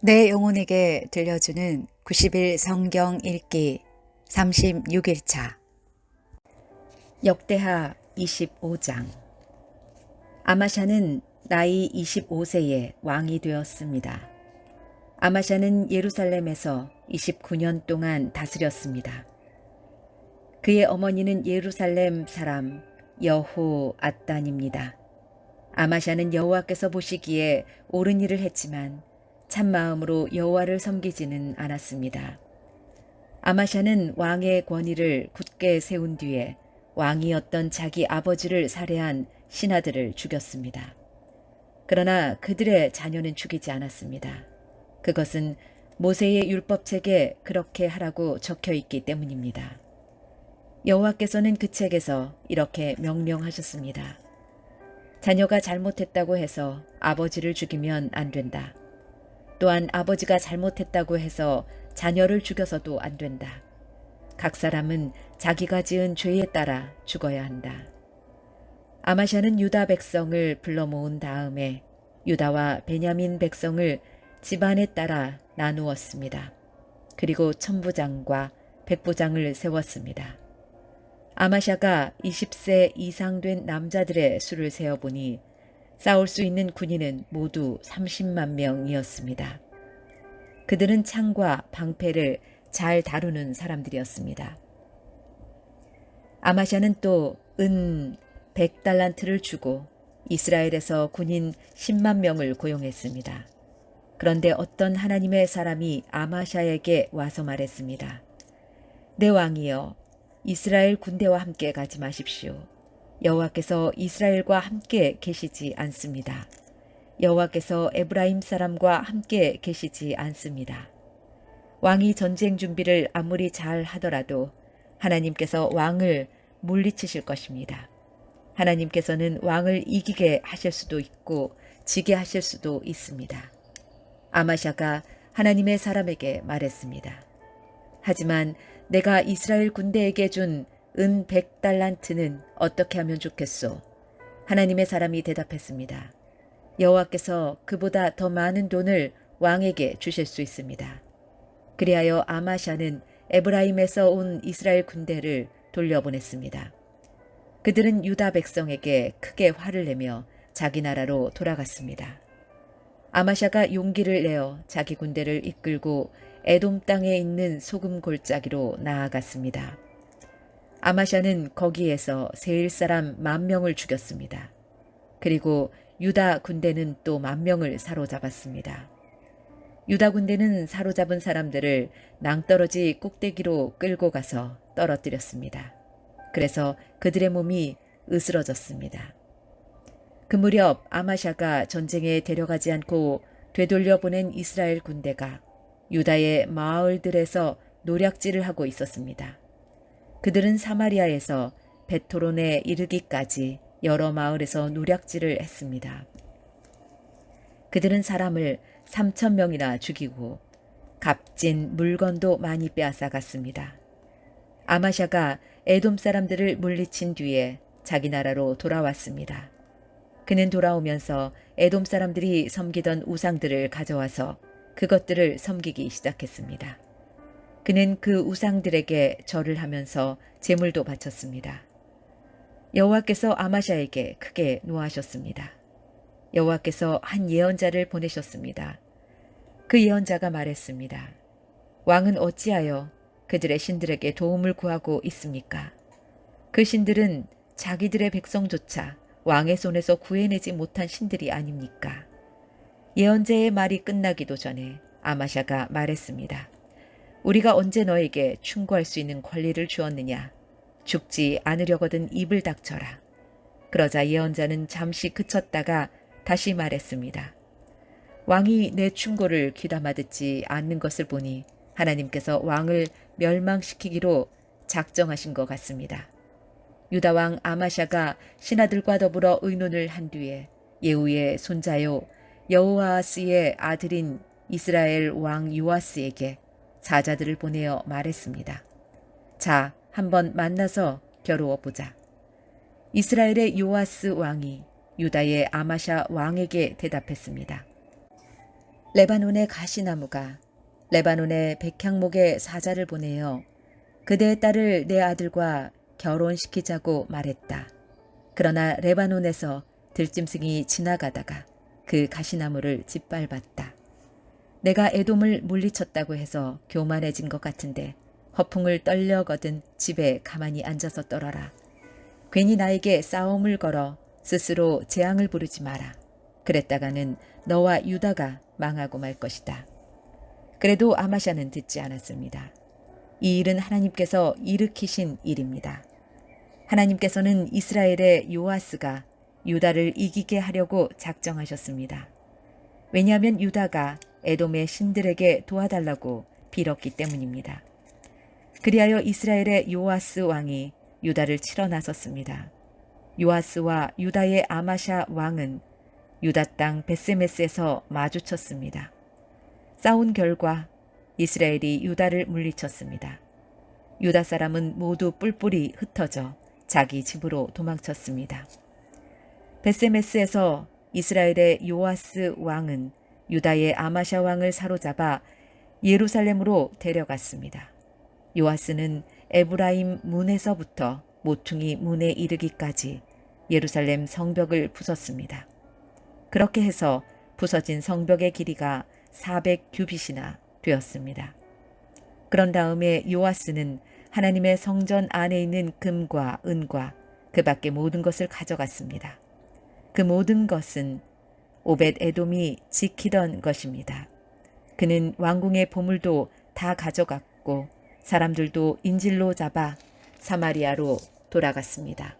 내 영혼에게 들려주는 90일 성경 읽기 36일차 역대하 25장. 아마샤는 나이 25세에 왕이 되었습니다. 아마샤는 예루살렘에서 29년 동안 다스렸습니다. 그의 어머니는 예루살렘 사람 여호앗단입니다. 아마샤는 여호와께서 보시기에 옳은 일을 했지만 참마음으로 여호와를 섬기지는 않았습니다. 아마샤는 왕의 권위를 굳게 세운 뒤에 왕이었던 자기 아버지를 살해한 신하들을 죽였습니다. 그러나 그들의 자녀는 죽이지 않았습니다. 그것은 모세의 율법책에 그렇게 하라고 적혀 있기 때문입니다. 여호와께서는 그 책에서 이렇게 명령하셨습니다. 자녀가 잘못했다고 해서 아버지를 죽이면 안 된다. 또한 아버지가 잘못했다고 해서 자녀를 죽여서도 안 된다. 각 사람은 자기가 지은 죄에 따라 죽어야 한다. 아마샤는 유다 백성을 불러 모은 다음에 유다와 베냐민 백성을 집안에 따라 나누었습니다. 그리고 천부장과 백부장을 세웠습니다. 아마샤가 20세 이상 된 남자들의 수를 세어보니 싸울 수 있는 군인은 모두 30만 명이었습니다. 그들은 창과 방패를 잘 다루는 사람들이었습니다. 아마샤는 또 은 100달란트를 주고 이스라엘에서 군인 10만 명을 고용했습니다. 그런데 어떤 하나님의 사람이 아마샤에게 와서 말했습니다. 내 왕이여, 이스라엘 군대와 함께 가지 마십시오. 여호와께서 이스라엘과 함께 계시지 않습니다. 여호와께서 에브라임 사람과 함께 계시지 않습니다. 왕이 전쟁 준비를 아무리 잘 하더라도 하나님께서 왕을 물리치실 것입니다. 하나님께서는 왕을 이기게 하실 수도 있고 지게 하실 수도 있습니다. 아마샤가 하나님의 사람에게 말했습니다. 하지만 내가 이스라엘 군대에게 준 은 100달란트는 어떻게 하면 좋겠소? 하나님의 사람이 대답했습니다. 여호와께서 그보다 더 많은 돈을 왕에게 주실 수 있습니다. 그리하여 아마샤는 에브라임에서 온 이스라엘 군대를 돌려보냈습니다. 그들은 유다 백성에게 크게 화를 내며 자기 나라로 돌아갔습니다. 아마샤가 용기를 내어 자기 군대를 이끌고 에돔 땅에 있는 소금 골짜기로 나아갔습니다. 아마샤는 거기에서 세일 사람 10,000명을 죽였습니다. 그리고 유다 군대는 또 10,000명을 사로잡았습니다. 유다 군대는 사로잡은 사람들을 낭떠러지 꼭대기로 끌고 가서 떨어뜨렸습니다. 그래서 그들의 몸이 으스러졌습니다. 그 무렵 아마샤가 전쟁에 데려가지 않고 되돌려 보낸 이스라엘 군대가 유다의 마을들에서 노략질을 하고 있었습니다. 그들은 사마리아에서 베토론에 이르기까지 여러 마을에서 노략질을 했습니다. 그들은 사람을 3,000명이나 죽이고 값진 물건도 많이 빼앗아갔습니다. 아마샤가 에돔 사람들을 물리친 뒤에 자기 나라로 돌아왔습니다. 그는 돌아오면서 에돔 사람들이 섬기던 우상들을 가져와서 그것들을 섬기기 시작했습니다. 그는 그 우상들에게 절을 하면서 제물도 바쳤습니다. 여호와께서 아마샤에게 크게 노하셨습니다. 여호와께서 한 예언자를 보내셨습니다. 그 예언자가 말했습니다. 왕은 어찌하여 그들의 신들에게 도움을 구하고 있습니까? 그 신들은 자기들의 백성조차 왕의 손에서 구해내지 못한 신들이 아닙니까? 예언자의 말이 끝나기도 전에 아마샤가 말했습니다. 우리가 언제 너에게 충고할 수 있는 권리를 주었느냐? 죽지 않으려거든 입을 닥쳐라. 그러자 예언자는 잠시 그쳤다가 다시 말했습니다. 왕이 내 충고를 귀담아 듣지 않는 것을 보니 하나님께서 왕을 멸망시키기로 작정하신 것 같습니다. 유다 왕 아마샤가 신하들과 더불어 의논을 한 뒤에 예후의 손자요 여호아스의 아들인 이스라엘 왕 요아스에게 사자들을 보내어 말했습니다. 자, 한번 만나서 겨루어 보자. 이스라엘의 요아스 왕이 유다의 아마샤 왕에게 대답했습니다. 레바논의 가시나무가 레바논의 백향목의 사자를 보내어 그대의 딸을 내 아들과 결혼시키자고 말했다. 그러나 레바논에서 들짐승이 지나가다가 그 가시나무를 짓밟았다. 내가 에돔을 물리쳤다고 해서 교만해진 것 같은데 허풍을 떨려거든 집에 가만히 앉아서 떨어라. 괜히 나에게 싸움을 걸어 스스로 재앙을 부르지 마라. 그랬다가는 너와 유다가 망하고 말 것이다. 그래도 아마샤는 듣지 않았습니다. 이 일은 하나님께서 일으키신 일입니다. 하나님께서는 이스라엘의 요아스가 유다를 이기게 하려고 작정하셨습니다. 왜냐하면 유다가 에돔의 신들에게 도와달라고 빌었기 때문입니다. 그리하여 이스라엘의 요아스 왕이 유다를 치러 나섰습니다. 요아스와 유다의 아마샤 왕은 유다 땅 벳세메스에서 마주쳤습니다. 싸운 결과 이스라엘이 유다를 물리쳤습니다. 유다 사람은 모두 뿔뿔이 흩어져 자기 집으로 도망쳤습니다. 벳세메스에서 이스라엘의 요아스 왕은 유다의 아마샤 왕을 사로잡아 예루살렘으로 데려갔습니다. 요아스는 에브라임 문에서부터 모퉁이 문에 이르기까지 예루살렘 성벽을 부쉈습니다. 그렇게 해서 부서진 성벽의 길이가 400규빗이나 되었습니다. 그런 다음에 요아스는 하나님의 성전 안에 있는 금과 은과 그 밖의 모든 것을 가져갔습니다. 그 모든 것은 오벳 에돔이 지키던 것입니다. 그는 왕궁의 보물도 다 가져갔고 사람들도 인질로 잡아 사마리아로 돌아갔습니다.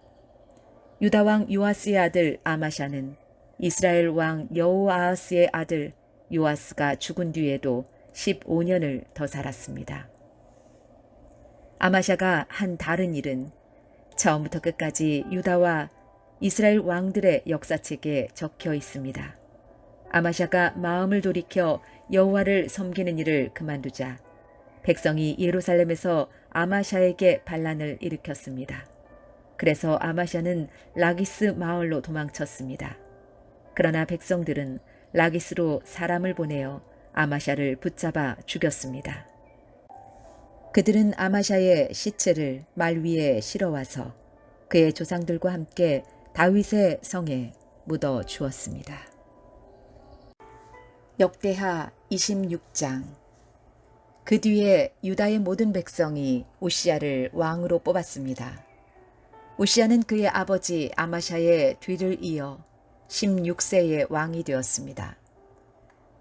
유다 왕 요아스의 아들 아마샤는 이스라엘 왕 여호아하스의 아들 요아스가 죽은 뒤에도 15년을 더 살았습니다. 아마샤가 한 다른 일은 처음부터 끝까지 유다와 이스라엘 왕들의 역사책에 적혀 있습니다. 아마샤가 마음을 돌이켜 여호와를 섬기는 일을 그만두자 백성이 예루살렘에서 아마샤에게 반란을 일으켰습니다. 그래서 아마샤는 라기스 마을로 도망쳤습니다. 그러나 백성들은 라기스로 사람을 보내어 아마샤를 붙잡아 죽였습니다. 그들은 아마샤의 시체를 말 위에 실어와서 그의 조상들과 함께 다윗의 성에 묻어 주었습니다. 역대하 26장. 그 뒤에 유다의 모든 백성이 우시야를 왕으로 뽑았습니다. 우시야는 그의 아버지 아마샤의 뒤를 이어 16세의 왕이 되었습니다.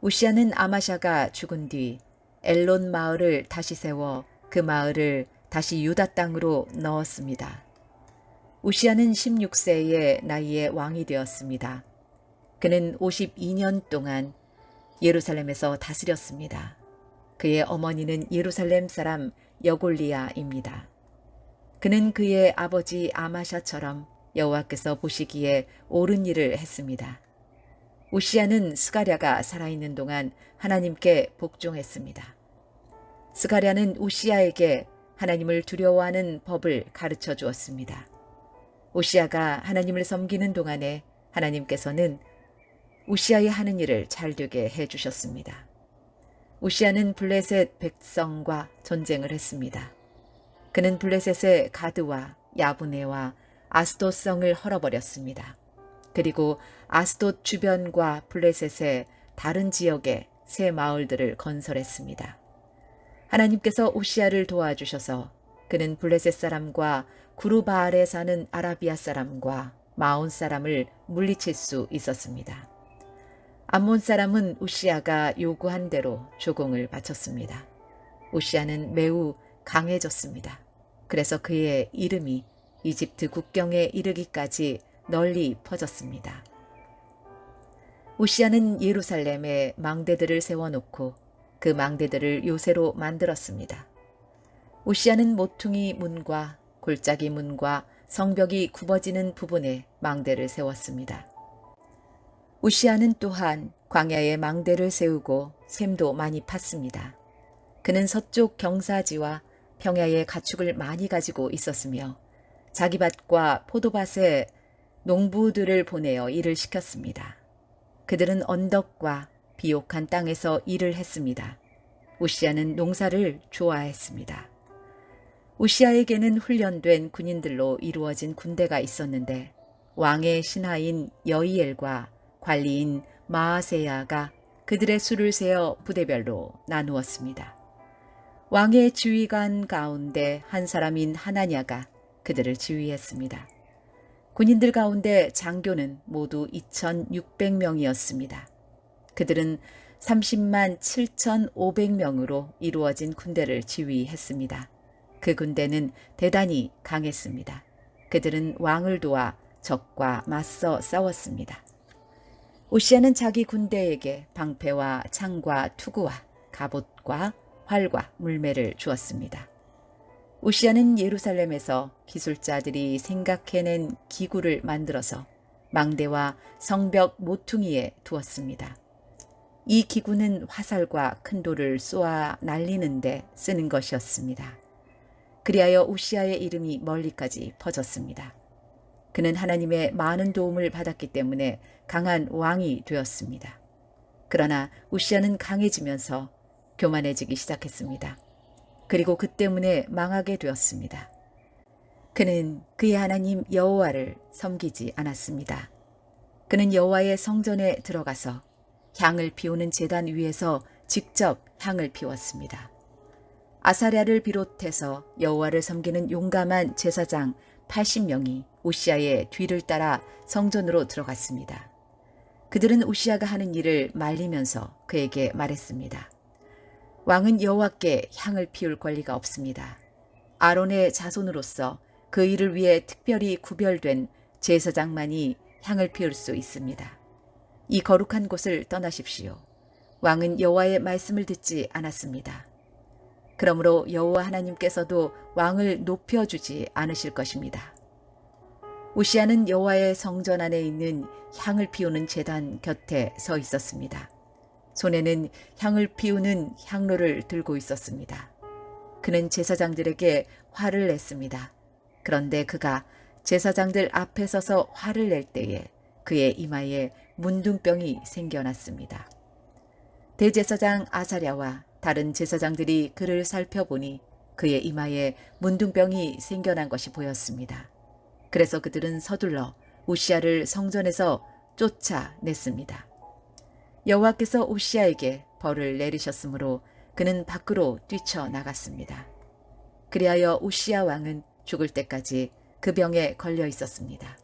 우시야는 아마샤가 죽은 뒤 엘론 마을을 다시 세워 그 마을을 다시 유다 땅으로 넣었습니다. 우시야는 16세의 나이에 왕이 되었습니다. 그는 52년 동안 예루살렘에서 다스렸습니다. 그의 어머니는 예루살렘 사람 여골리아입니다. 그는 그의 아버지 아마샤처럼 여호와께서 보시기에 옳은 일을 했습니다. 우시야는 스가랴가 살아있는 동안 하나님께 복종했습니다. 스가랴는 우시야에게 하나님을 두려워하는 법을 가르쳐 주었습니다. 우시야가 하나님을 섬기는 동안에 하나님께서는 우시야의 하는 일을 잘되게 해주셨습니다. 우시야는 블레셋 백성과 전쟁을 했습니다. 그는 블레셋의 가드와 야브네와 아스돗 성을 헐어버렸습니다. 그리고 아스돗 주변과 블레셋의 다른 지역에 새 마을들을 건설했습니다. 하나님께서 우시야를 도와주셔서 그는 블레셋 사람과 구르바알에 사는 아라비아 사람과 마온 사람을 물리칠 수 있었습니다. 암몬 사람은 우시야가 요구한 대로 조공을 바쳤습니다. 우시야는 매우 강해졌습니다. 그래서 그의 이름이 이집트 국경에 이르기까지 널리 퍼졌습니다. 우시야는 예루살렘에 망대들을 세워놓고 그 망대들을 요새로 만들었습니다. 우시야는 모퉁이 문과 골짜기 문과 성벽이 굽어지는 부분에 망대를 세웠습니다. 우시야는 또한 광야에 망대를 세우고 샘도 많이 팠습니다. 그는 서쪽 경사지와 평야의 가축을 많이 가지고 있었으며 자기 밭과 포도밭에 농부들을 보내어 일을 시켰습니다. 그들은 언덕과 비옥한 땅에서 일을 했습니다. 우시아는 농사를 좋아했습니다. 우시아에게는 훈련된 군인들로 이루어진 군대가 있었는데 왕의 신하인 여이엘과 관리인 마아세야가 그들의 수를 세어 부대별로 나누었습니다. 왕의 지휘관 가운데 한 사람인 하나냐가 그들을 지휘했습니다. 군인들 가운데 장교는 모두 2,600명이었습니다. 그들은 30만 7,500명으로 이루어진 군대를 지휘했습니다. 그 군대는 대단히 강했습니다. 그들은 왕을 도와 적과 맞서 싸웠습니다. 우시아는 자기 군대에게 방패와 창과 투구와 갑옷과 활과 물매를 주었습니다. 우시아는 예루살렘에서 기술자들이 생각해낸 기구를 만들어서 망대와 성벽 모퉁이에 두었습니다. 이 기구는 화살과 큰 돌을 쏘아 날리는데 쓰는 것이었습니다. 그리하여 우시아의 이름이 멀리까지 퍼졌습니다. 그는 하나님의 많은 도움을 받았기 때문에 강한 왕이 되었습니다. 그러나 우시아는 강해지면서 교만해지기 시작했습니다. 그리고 그 때문에 망하게 되었습니다. 그는 그의 하나님 여호와를 섬기지 않았습니다. 그는 여호와의 성전에 들어가서 향을 피우는 제단 위에서 직접 향을 피웠습니다. 아사랴를 비롯해서 여호와를 섬기는 용감한 제사장 80명이 우시아의 뒤를 따라 성전으로 들어갔습니다. 그들은 우시아가 하는 일을 말리면서 그에게 말했습니다. 왕은 여호와께 향을 피울 권리가 없습니다. 아론의 자손으로서 그 일을 위해 특별히 구별된 제사장만이 향을 피울 수 있습니다. 이 거룩한 곳을 떠나십시오. 왕은 여호와의 말씀을 듣지 않았습니다. 그러므로 여호와 하나님께서도 왕을 높여주지 않으실 것입니다. 우시아는 여호와의 성전 안에 있는 향을 피우는 제단 곁에 서 있었습니다. 손에는 향을 피우는 향로를 들고 있었습니다. 그는 제사장들에게 화를 냈습니다. 그런데 그가 제사장들 앞에 서서 화를 낼 때에 그의 이마에 문둥병이 생겨났습니다. 대제사장 아사랴와 다른 제사장들이 그를 살펴보니 그의 이마에 문둥병이 생겨난 것이 보였습니다. 그래서 그들은 서둘러 우시아를 성전에서 쫓아냈습니다. 여호와께서 우시아에게 벌을 내리셨으므로 그는 밖으로 뛰쳐나갔습니다. 그리하여 우시아 왕은 죽을 때까지 그 병에 걸려 있었습니다.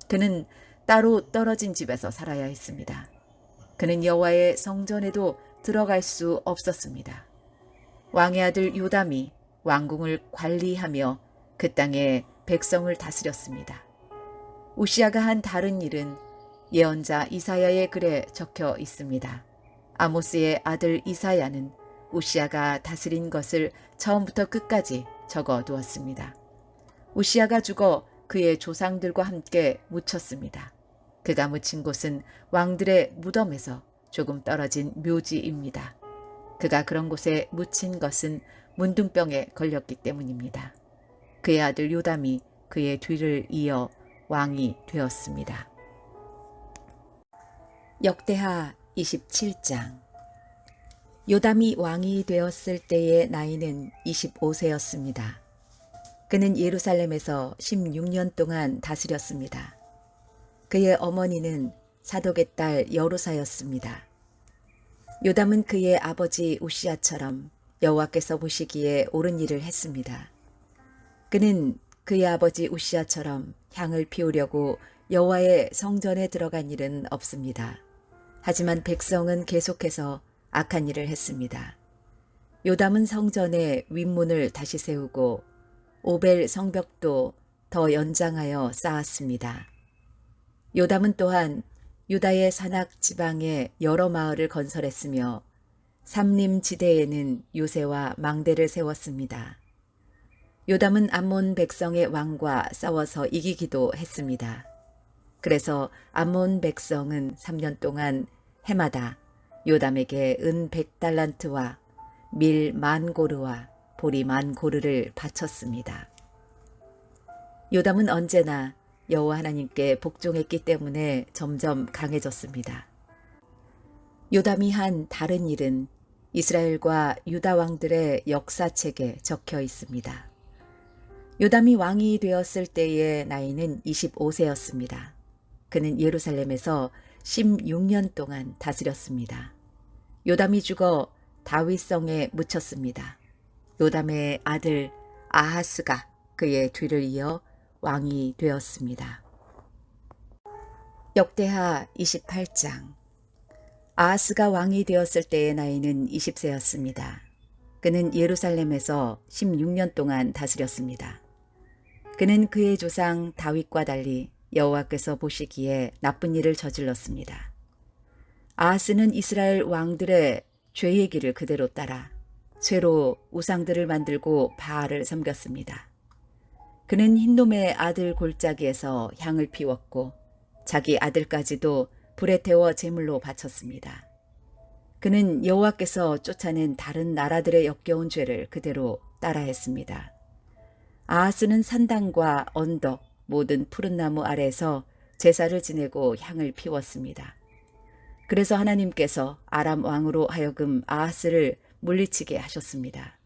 그는 따로 떨어진 집에서 살아야 했습니다. 그는 여호와의 성전에도 들어갈 수 없었습니다. 왕의 아들 요담이 왕궁을 관리하며 그 땅의 백성을 다스렸습니다. 우시아가 한 다른 일은 예언자 이사야의 글에 적혀 있습니다. 아모스의 아들 이사야는 우시아가 다스린 것을 처음부터 끝까지 적어 두었습니다. 우시아가 죽어 그의 조상들과 함께 묻혔습니다. 그가 묻힌 곳은 왕들의 무덤에서 조금 떨어진 묘지입니다. 그가 그런 곳에 묻힌 것은 문둥병에 걸렸기 때문입니다. 그의 아들 요담이 그의 뒤를 이어 왕이 되었습니다. 역대하 27장. 요담이 왕이 되었을 때의 나이는 25세였습니다. 그는 예루살렘에서 16년 동안 다스렸습니다. 그의 어머니는 사독의 딸 여루사였습니다. 요담은 그의 아버지 우시아처럼 여호와께서 보시기에 옳은 일을 했습니다. 그는 그의 아버지 우시아처럼 향을 피우려고 여호와의 성전에 들어간 일은 없습니다. 하지만 백성은 계속해서 악한 일을 했습니다. 요담은 성전의 윗문을 다시 세우고 오벨 성벽도 더 연장하여 쌓았습니다. 요담은 또한 유다의 산악 지방에 여러 마을을 건설했으며 삼림 지대에는 요새와 망대를 세웠습니다. 요담은 암몬 백성의 왕과 싸워서 이기기도 했습니다. 그래서 암몬 백성은 3년 동안 해마다 요담에게 은 100달란트와 밀 10,000고르와 보리 10,000고르를 바쳤습니다. 요담은 언제나 여호와 하나님께 복종했기 때문에 점점 강해졌습니다. 요담이 한 다른 일은 이스라엘과 유다 왕들의 역사책에 적혀 있습니다. 요담이 왕이 되었을 때의 나이는 25세였습니다. 그는 예루살렘에서 16년 동안 다스렸습니다. 요담이 죽어 다윗성에 묻혔습니다. 요담의 아들 아하스가 그의 뒤를 이어 왕이 되었습니다. 역대하 28장. 아하스가 왕이 되었을 때의 나이는 20세였습니다. 그는 예루살렘에서 16년 동안 다스렸습니다. 그는 그의 조상 다윗과 달리 여호와께서 보시기에 나쁜 일을 저질렀습니다. 아하스는 이스라엘 왕들의 죄의 길을 그대로 따라 쇠로 우상들을 만들고 바알을 섬겼습니다. 그는 흰놈의 아들 골짜기에서 향을 피웠고 자기 아들까지도 불에 태워 제물로 바쳤습니다. 그는 여호와께서 쫓아낸 다른 나라들의 역겨운 죄를 그대로 따라했습니다. 아하스는 산당과 언덕, 모든 푸른 나무 아래에서 제사를 지내고 향을 피웠습니다. 그래서 하나님께서 아람 왕으로 하여금 아하스를 물리치게 하셨습니다.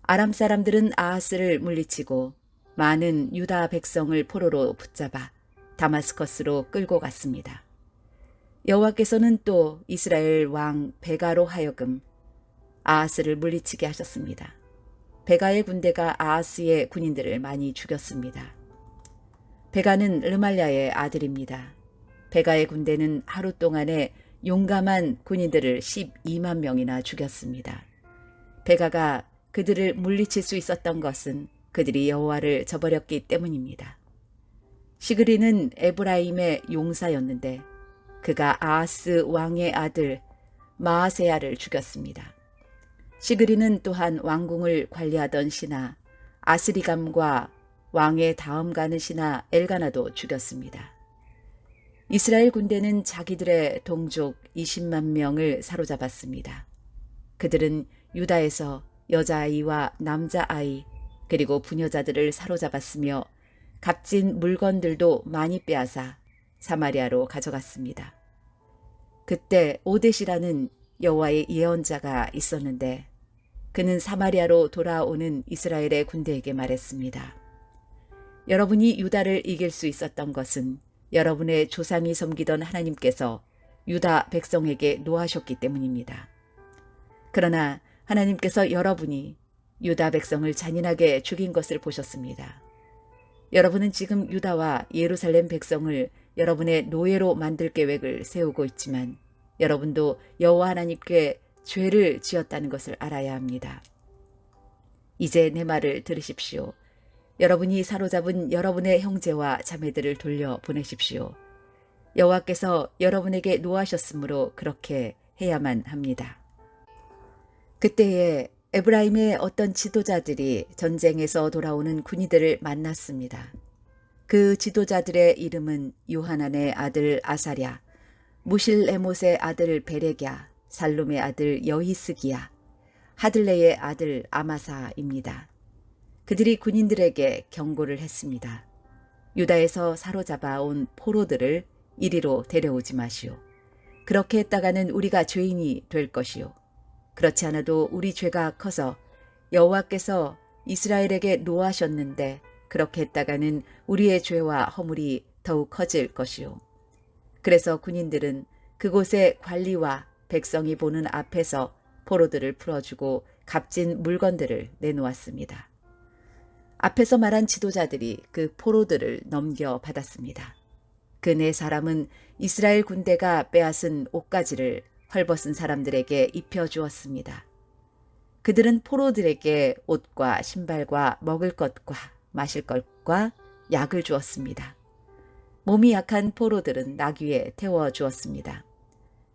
아람 사람들은 아하스를 물리치고 많은 유다 백성을 포로로 붙잡아 다마스커스로 끌고 갔습니다. 여호와께서는 또 이스라엘 왕 베가로 하여금 아하스를 물리치게 하셨습니다. 베가의 군대가 아하스의 군인들을 많이 죽였습니다. 베가는 르말랴의 아들입니다. 베가의 군대는 하루 동안에 용감한 군인들을 12만 명이나 죽였습니다. 베가가 그들을 물리칠 수 있었던 것은 그들이 여호와를 저버렸기 때문입니다. 시그리는 에브라임의 용사였는데 그가 아하스 왕의 아들 마아세야를 죽였습니다. 시그리는 또한 왕궁을 관리하던 신하 아스리감과 왕의 다음 가는 신하 엘가나도 죽였습니다. 이스라엘 군대는 자기들의 동족 20만 명을 사로잡았습니다. 그들은 유다에서 여자아이와 남자아이 그리고 부녀자들을 사로잡았으며 값진 물건들도 많이 빼앗아 사마리아로 가져갔습니다. 그때 오뎃이라는 여호와의 예언자가 있었는데 그는 사마리아로 돌아오는 이스라엘의 군대에게 말했습니다. 여러분이 유다를 이길 수 있었던 것은 여러분의 조상이 섬기던 하나님께서 유다 백성에게 노하셨기 때문입니다. 그러나 하나님께서 여러분이 유다 백성을 잔인하게 죽인 것을 보셨습니다. 여러분은 지금 유다와 예루살렘 백성을 여러분의 노예로 만들 계획을 세우고 있지만 여러분도 여호와 하나님께 죄를 지었다는 것을 알아야 합니다. 이제 내 말을 들으십시오. 여러분이 사로잡은 여러분의 형제와 자매들을 돌려보내십시오. 여호와께서 여러분에게 노하셨으므로 그렇게 해야만 합니다. 그때에 에브라임의 어떤 지도자들이 전쟁에서 돌아오는 군인들을 만났습니다. 그 지도자들의 이름은 요하난의 아들 아사랴, 무실레못의 아들 베레꺄, 살룸의 아들 여히스기야, 하들레의 아들 아마사입니다. 그들이 군인들에게 경고를 했습니다. 유다에서 사로잡아 온 포로들을 이리로 데려오지 마시오. 그렇게 했다가는 우리가 죄인이 될 것이요. 그렇지 않아도 우리 죄가 커서 여호와께서 이스라엘에게 노하셨는데 그렇게 했다가는 우리의 죄와 허물이 더욱 커질 것이요. 그래서 군인들은 그곳의 관리와 백성이 보는 앞에서 포로들을 풀어주고 값진 물건들을 내놓았습니다. 앞에서 말한 지도자들이 그 포로들을 넘겨받았습니다. 그 네 사람은 이스라엘 군대가 빼앗은 옷가지를 헐벗은 사람들에게 입혀주었습니다. 그들은 포로들에게 옷과 신발과 먹을 것과 마실 것과 약을 주었습니다. 몸이 약한 포로들은 나귀에 태워주었습니다.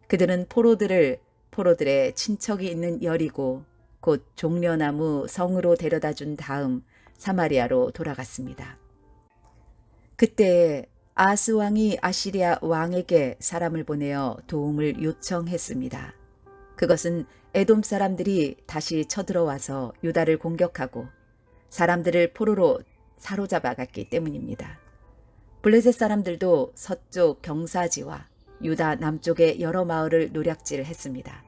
그들은 포로들의 친척이 있는 여리고 곧 종려나무 성으로 데려다 준 다음 사마리아로 돌아갔습니다. 그때 아하스 왕이 아시리아 왕에게 사람을 보내어 도움을 요청했습니다. 그것은 에돔 사람들이 다시 쳐들어와서 유다를 공격하고 사람들을 포로로 사로잡아 갔기 때문입니다. 블레셋 사람들도 서쪽 경사지와 유다 남쪽의 여러 마을을 노략질했습니다.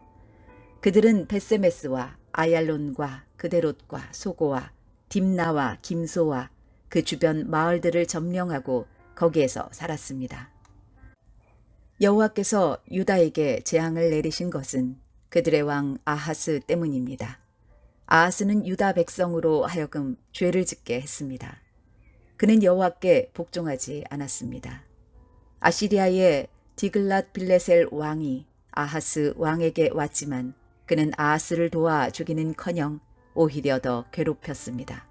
그들은 베세메스와 아얄론과 그데롯과 소고와 딥나와 김소와 그 주변 마을들을 점령하고 거기에서 살았습니다. 여호와께서 유다에게 재앙을 내리신 것은 그들의 왕 아하스 때문입니다. 아하스는 유다 백성으로 하여금 죄를 짓게 했습니다. 그는 여호와께 복종하지 않았습니다. 아시리아의 디글랏 빌레셀 왕이 아하스 왕에게 왔지만 그는 아하스를 도와 주기는커녕 오히려 더 괴롭혔습니다.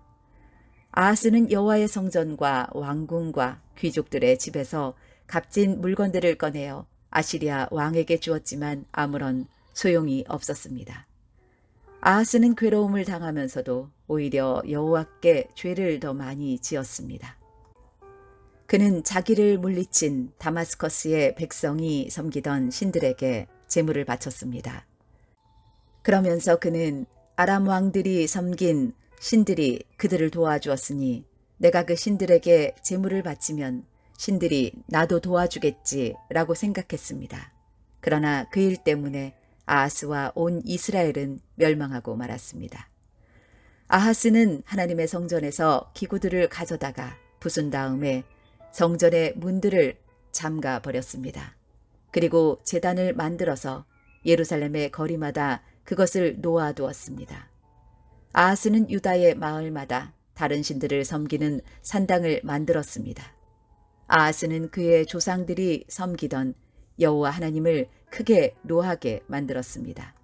아하스는 여호와의 성전과 왕궁과 귀족들의 집에서 값진 물건들을 꺼내어 아시리아 왕에게 주었지만 아무런 소용이 없었습니다. 아하스는 괴로움을 당하면서도 오히려 여호와께 죄를 더 많이 지었습니다. 그는 자기를 물리친 다마스커스의 백성이 섬기던 신들에게 제물을 바쳤습니다. 그러면서 그는 아람 왕들이 섬긴 신들이 그들을 도와주었으니 내가 그 신들에게 제물을 바치면 신들이 나도 도와주겠지라고 생각했습니다. 그러나 그 일 때문에 아하스와 온 이스라엘은 멸망하고 말았습니다. 아하스는 하나님의 성전에서 기구들을 가져다가 부순 다음에 성전의 문들을 잠가 버렸습니다. 그리고 제단을 만들어서 예루살렘의 거리마다 그것을 놓아두었습니다. 아하스는 유다의 마을마다 다른 신들을 섬기는 산당을 만들었습니다. 아하스는 그의 조상들이 섬기던 여호와 하나님을 크게 노하게 만들었습니다.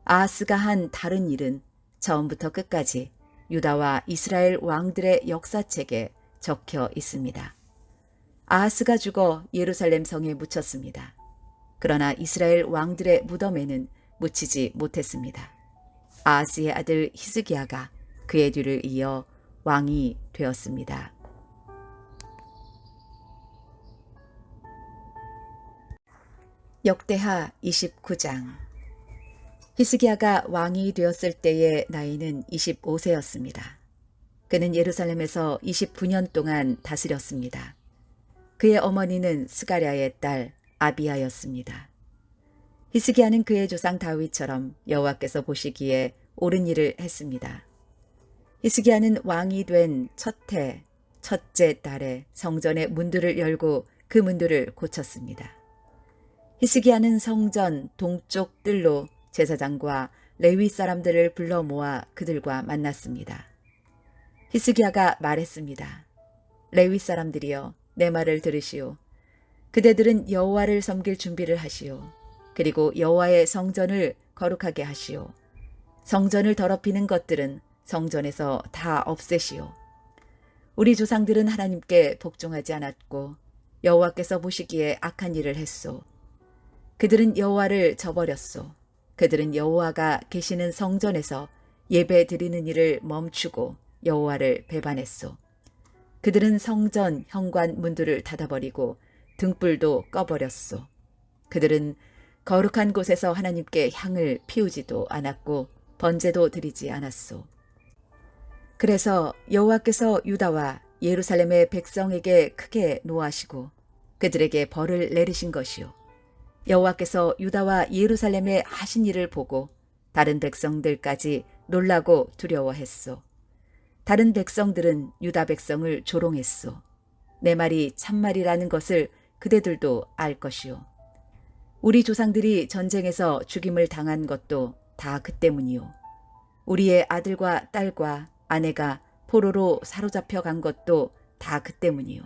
아하스가 한 다른 일은 처음부터 끝까지 유다와 이스라엘 왕들의 역사책에 적혀 있습니다. 아하스가 죽어 예루살렘 성에 묻혔습니다. 그러나 이스라엘 왕들의 무덤에는 묻히지 못했습니다. 아하스의 아들 히스기야가 그의 뒤를 이어 왕이 되었습니다. 역대하 29장. 히스기야가 왕이 되었을 때의 나이는 25세였습니다. 그는 예루살렘에서 29년 동안 다스렸습니다. 그의 어머니는 스가랴의 딸 아비야였습니다. 히스기야는 그의 조상 다윗처럼 여호와께서 보시기에 옳은 일을 했습니다. 히스기야는 왕이 된 첫째 달에 성전의 문들을 열고 그 문들을 고쳤습니다. 히스기야는 성전 동쪽 뜰로 제사장과 레위 사람들을 불러 모아 그들과 만났습니다. 히스기야가 말했습니다. 레위 사람들이여, 내 말을 들으시오. 그대들은 여호와를 섬길 준비를 하시오. 그리고 여호와의 성전을 거룩하게 하시오. 성전을 더럽히는 것들은 성전에서 다 없애시오. 우리 조상들은 하나님께 복종하지 않았고 여호와께서 보시기에 악한 일을 했소. 그들은 여호와를 저버렸소. 그들은 여호와가 계시는 성전에서 예배 드리는 일을 멈추고 여호와를 배반했소. 그들은 성전 현관 문들을 닫아버리고 등불도 꺼버렸소. 그들은 거룩한 곳에서 하나님께 향을 피우지도 않았고 번제도 드리지 않았소. 그래서 여호와께서 유다와 예루살렘의 백성에게 크게 노하시고 그들에게 벌을 내리신 것이요. 여호와께서 유다와 예루살렘에 하신 일을 보고 다른 백성들까지 놀라고 두려워했소. 다른 백성들은 유다 백성을 조롱했소. 내 말이 참말이라는 것을 그대들도 알 것이요. 우리 조상들이 전쟁에서 죽임을 당한 것도 다 그 때문이요. 우리의 아들과 딸과 아내가 포로로 사로잡혀 간 것도 다 그 때문이요.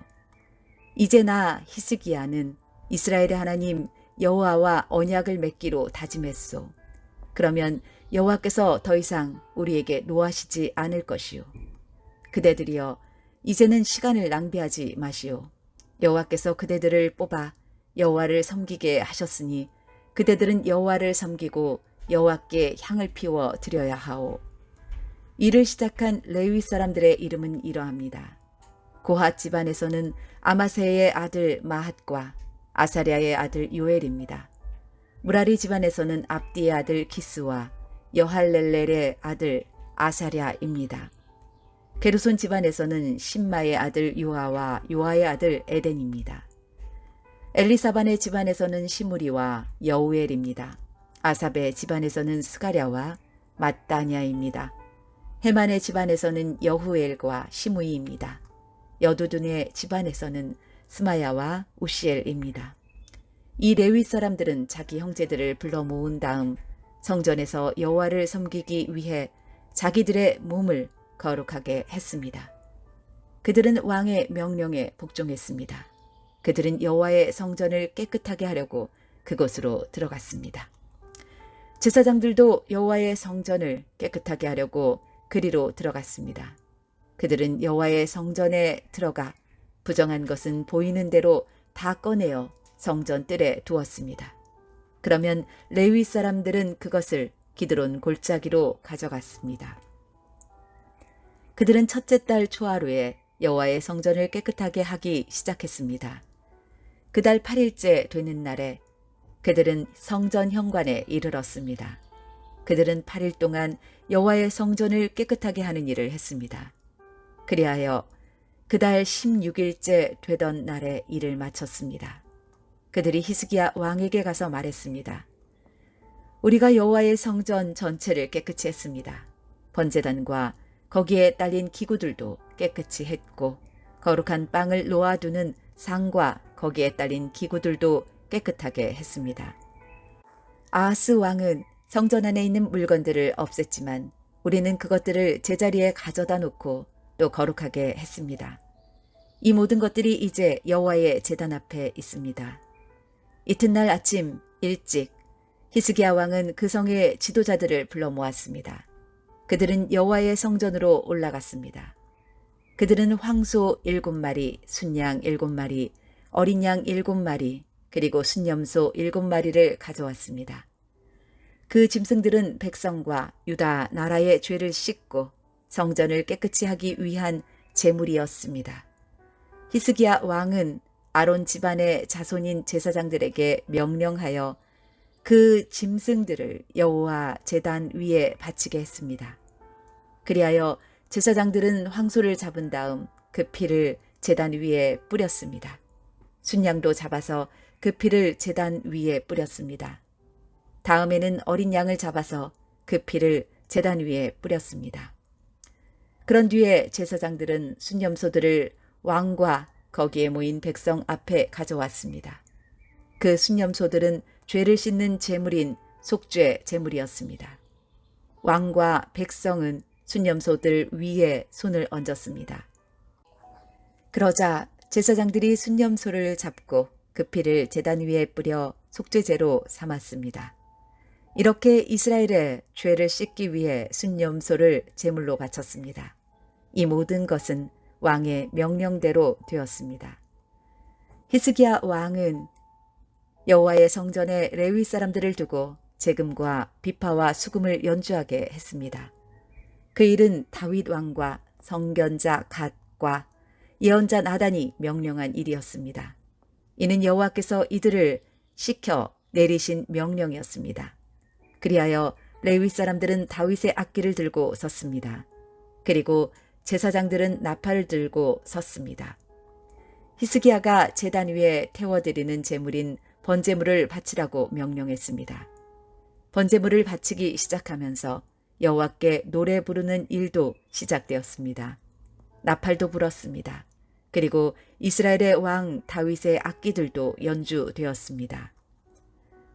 이제 나 히스기야는 이스라엘의 하나님 여호와와 언약을 맺기로 다짐했소. 그러면 여호와께서 더 이상 우리에게 노하시지 않을 것이요. 그대들이여, 이제는 시간을 낭비하지 마시오. 여호와께서 그대들을 뽑아 여호와를 섬기게 하셨으니 그대들은 여호와를 섬기고 여호와께 향을 피워 드려야 하오. 이를 시작한 레위 사람들의 이름은 이러합니다. 고핫 집안에서는 아마세의 아들 마핫과 아사랴의 아들 요엘입니다. 무라리 집안에서는 압디의 아들 기스와 여할렐렐의 아들 아사랴입니다. 게르손 집안에서는 심마의 아들 요아와 요아의 아들 에덴입니다. 엘리사반의 집안에서는 시므리와 여우엘입니다. 아삽의 집안에서는 스가랴와 mat다냐입니다. 헤만의 집안에서는 여후엘과 시므이입니다. 여두둔의 집안에서는 스마야와 우시엘입니다. 이 레위 사람들은 자기 형제들을 불러 모은 다음 성전에서 여호와를 섬기기 위해 자기들의 몸을 거룩하게 했습니다. 그들은 왕의 명령에 복종했습니다. 그들은 여호와의 성전을 깨끗하게 하려고 그곳으로 들어갔습니다. 제사장들도 여호와의 성전을 깨끗하게 하려고 그리로 들어갔습니다. 그들은 여호와의 성전에 들어가 부정한 것은 보이는 대로 다 꺼내어 성전 뜰에 두었습니다. 그러면 레위 사람들은 그것을 기드론 골짜기로 가져갔습니다. 그들은 첫째 달 초하루에 여호와의 성전을 깨끗하게 하기 시작했습니다. 그달 8일째 되는 날에 그들은 성전 현관에 이르렀습니다. 그들은 8일 동안 여호와의 성전을 깨끗하게 하는 일을 했습니다. 그리하여 그달 16일째 되던 날에 일을 마쳤습니다. 그들이 히스기야 왕에게 가서 말했습니다. 우리가 여호와의 성전 전체를 깨끗이 했습니다. 번제단과 거기에 딸린 기구들도 깨끗이 했고 거룩한 빵을 놓아두는 상과 거기에 딸린 기구들도 깨끗하게 했습니다. 아하스 왕은 성전 안에 있는 물건들을 없앴지만 우리는 그것들을 제자리에 가져다 놓고 또 거룩하게 했습니다. 이 모든 것들이 이제 여호와의 제단 앞에 있습니다. 이튿날 아침 일찍 히스기야 왕은 그 성의 지도자들을 불러 모았습니다. 그들은 여호와의 성전으로 올라갔습니다. 그들은 황소 7마리, 순양 7마리, 어린 양 7마리, 그리고 순염소 7마리를 가져왔습니다. 그 짐승들은 백성과 유다 나라의 죄를 씻고 성전을 깨끗이 하기 위한 제물이었습니다. 히스기야 왕은 아론 집안의 자손인 제사장들에게 명령하여 그 짐승들을 여호와 제단 위에 바치게 했습니다. 그리하여 제사장들은 황소를 잡은 다음 그 피를 제단 위에 뿌렸습니다. 순양도 잡아서 그 피를 제단 위에 뿌렸습니다. 다음에는 어린 양을 잡아서 그 피를 제단 위에 뿌렸습니다. 그런 뒤에 제사장들은 순염소들을 왕과 거기에 모인 백성 앞에 가져왔습니다. 그 순염소들은 죄를 씻는 제물인 속죄 제물이었습니다. 왕과 백성은 순염소들 위에 손을 얹었습니다. 그러자 제사장들이 순염소를 잡고 그 피를 제단 위에 뿌려 속죄제로 삼았습니다. 이렇게 이스라엘의 죄를 씻기 위해 순염소를 제물로 바쳤습니다. 이 모든 것은 왕의 명령대로 되었습니다. 히스기야 왕은 여호와의 성전에 레위 사람들을 두고 제금과 비파와 수금을 연주하게 했습니다. 그 일은 다윗 왕과 성견자 갓과 예언자 나단이 명령한 일이었습니다. 이는 여호와께서 이들을 시켜 내리신 명령이었습니다. 그리하여 레위 사람들은 다윗의 악기를 들고 섰습니다. 그리고 제사장들은 나팔을 들고 섰습니다. 히스기야가 제단 위에 태워드리는 제물인 번제물을 바치라고 명령했습니다. 번제물을 바치기 시작하면서 여호와께 노래 부르는 일도 시작되었습니다. 나팔도 불었습니다. 그리고 이스라엘의 왕 다윗의 악기들도 연주되었습니다.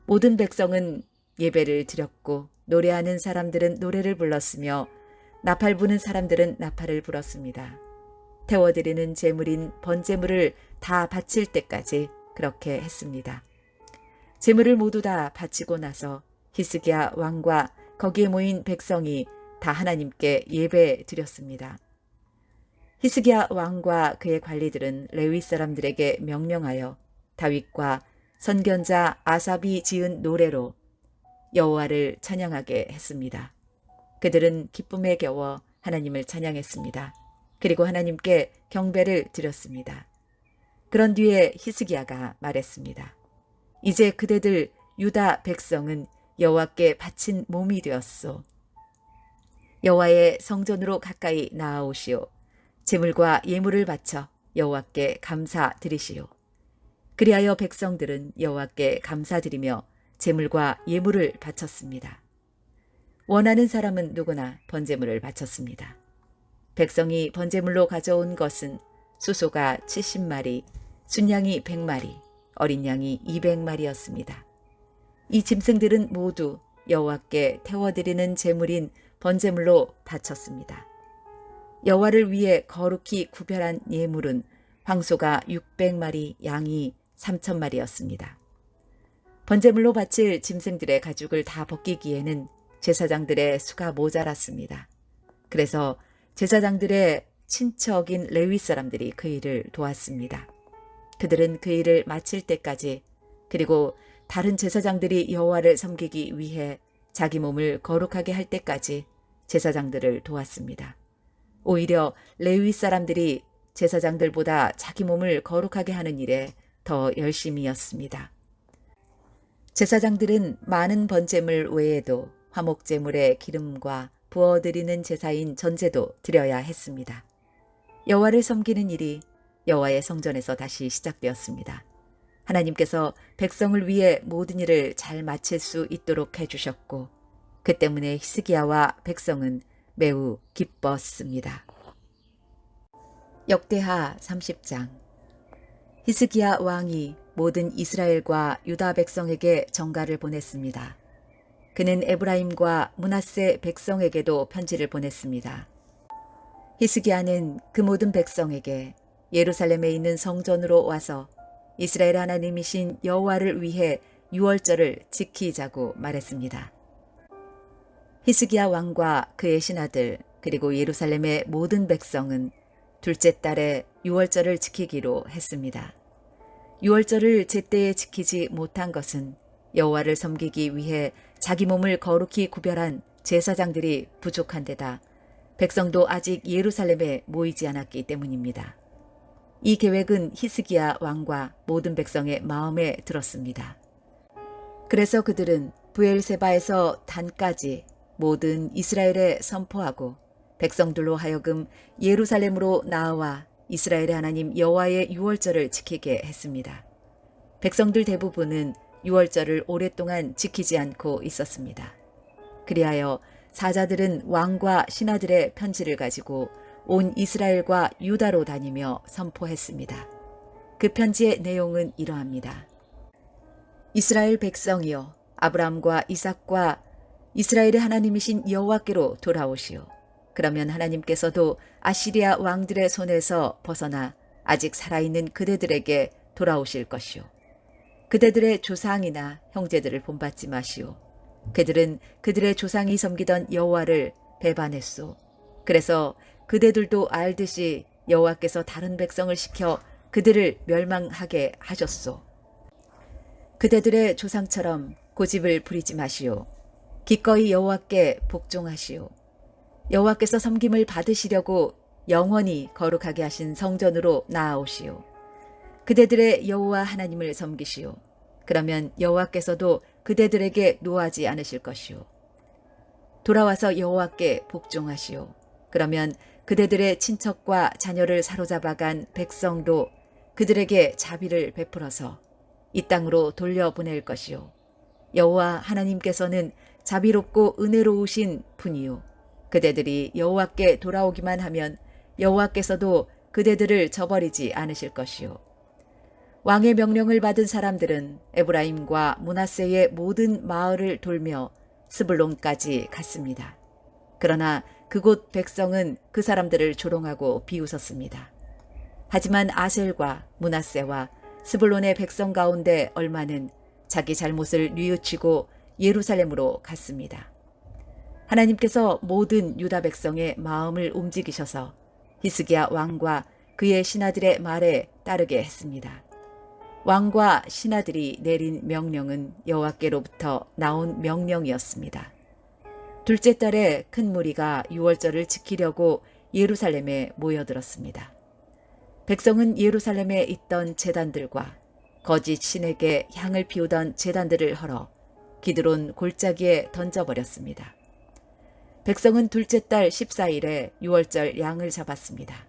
모든 백성은 예배를 드렸고 노래하는 사람들은 노래를 불렀으며 나팔 부는 사람들은 나팔을 불었습니다. 태워드리는 제물인 번제물을 다 바칠 때까지 그렇게 했습니다. 제물을 모두 다 바치고 나서 히스기야 왕과 거기에 모인 백성이 다 하나님께 예배 드렸습니다. 히스기야 왕과 그의 관리들은 레위 사람들에게 명령하여 다윗과 선견자 아삽이 지은 노래로 여호와를 찬양하게 했습니다. 그들은 기쁨에 겨워 하나님을 찬양했습니다. 그리고 하나님께 경배를 드렸습니다. 그런 뒤에 히스기야가 말했습니다. 이제 그대들 유다 백성은 여호와께 바친 몸이 되었소. 여호와의 성전으로 가까이 나아오시오. 제물과 예물을 바쳐 여호와께 감사드리시오. 그리하여 백성들은 여호와께 감사드리며 제물과 예물을 바쳤습니다. 원하는 사람은 누구나 번제물을 바쳤습니다. 백성이 번제물로 가져온 것은 수소가 70마리, 순양이 100마리, 어린 양이 200마리였습니다. 이 짐승들은 모두 여호와께 태워드리는 제물인 번제물로 바쳤습니다. 여호와를 위해 거룩히 구별한 예물은 황소가 600마리, 양이 3,000마리였습니다. 번제물로 바칠 짐승들의 가죽을 다 벗기기에는 제사장들의 수가 모자랐습니다. 그래서 제사장들의 친척인 레위 사람들이 그 일을 도왔습니다. 그들은 그 일을 마칠 때까지, 그리고 다른 제사장들이 여호와를 섬기기 위해 자기 몸을 거룩하게 할 때까지 제사장들을 도왔습니다. 오히려 레위 사람들이 제사장들보다 자기 몸을 거룩하게 하는 일에 더 열심이었습니다. 제사장들은 많은 번제물 외에도 화목제물의 기름과 부어드리는 제사인 전제도 드려야 했습니다. 여호와를 섬기는 일이 여호와의 성전에서 다시 시작되었습니다. 하나님께서 백성을 위해 모든 일을 잘 마칠 수 있도록 해주셨고, 그 때문에 히스기야와 백성은 매우 기뻤습니다. 역대하 30장. 히스기야 왕이 모든 이스라엘과 유다 백성에게 전가를 보냈습니다. 그는 에브라임과 므낫세 백성에게도 편지를 보냈습니다. 히스기야는 그 모든 백성에게 예루살렘에 있는 성전으로 와서 이스라엘 하나님이신 여호와를 위해 유월절을 지키자고 말했습니다. 히스기야 왕과 그의 신하들 그리고 예루살렘의 모든 백성은 둘째 달에 유월절을 지키기로 했습니다. 유월절을 제때에 지키지 못한 것은 여호와를 섬기기 위해 자기 몸을 거룩히 구별한 제사장들이 부족한 데다 백성도 아직 예루살렘에 모이지 않았기 때문입니다. 이 계획은 히스기야 왕과 모든 백성의 마음에 들었습니다. 그래서 그들은 브엘세바에서 단까지 모든 이스라엘에 선포하고 백성들로 하여금 예루살렘으로 나와 이스라엘의 하나님 여호와의 유월절을 지키게 했습니다. 백성들 대부분은 유월절을 오랫동안 지키지 않고 있었습니다. 그리하여 사자들은 왕과 신하들의 편지를 가지고 온 이스라엘과 유다로 다니며 선포했습니다. 그 편지의 내용은 이러합니다. 이스라엘 백성이여, 아브라함과 이삭과 이스라엘의 하나님이신 여호와께로 돌아오시오. 그러면 하나님께서도 아시리아 왕들의 손에서 벗어나 아직 살아있는 그대들에게 돌아오실 것이오. 그대들의 조상이나 형제들을 본받지 마시오. 그들은 그들의 조상이 섬기던 여호와를 배반했소. 그래서 그대들도 알듯이 여호와께서 다른 백성을 시켜 그들을 멸망하게 하셨소. 그대들의 조상처럼 고집을 부리지 마시오. 기꺼이 여호와께 복종하시오. 여호와께서 섬김을 받으시려고 영원히 거룩하게 하신 성전으로 나아오시오. 그대들의 여호와 하나님을 섬기시오. 그러면 여호와께서도 그대들에게 노하지 않으실 것이오. 돌아와서 여호와께 복종하시오. 그러면 그대들의 친척과 자녀를 사로잡아간 백성도 그들에게 자비를 베풀어서 이 땅으로 돌려보낼 것이오. 여호와 하나님께서는 자비롭고 은혜로우신 분이요. 그대들이 여호와께 돌아오기만 하면 여호와께서도 그대들을 저버리지 않으실 것이요. 왕의 명령을 받은 사람들은 에브라임과 므낫세의 모든 마을을 돌며 스불론까지 갔습니다. 그러나 그곳 백성은 그 사람들을 조롱하고 비웃었습니다. 하지만 아셀과 므낫세와 스불론의 백성 가운데 얼마는 자기 잘못을 뉘우치고 예루살렘으로 갔습니다. 하나님께서 모든 유다 백성의 마음을 움직이셔서 히스기야 왕과 그의 신하들의 말에 따르게 했습니다. 왕과 신하들이 내린 명령은 여호와께로부터 나온 명령이었습니다. 둘째 달에 큰 무리가 유월절을 지키려고 예루살렘에 모여들었습니다. 백성은 예루살렘에 있던 제단들과 거짓 신에게 향을 피우던 제단들을 헐어 기드론 골짜기에 던져버렸습니다. 백성은 둘째 달 14일에 유월절 양을 잡았습니다.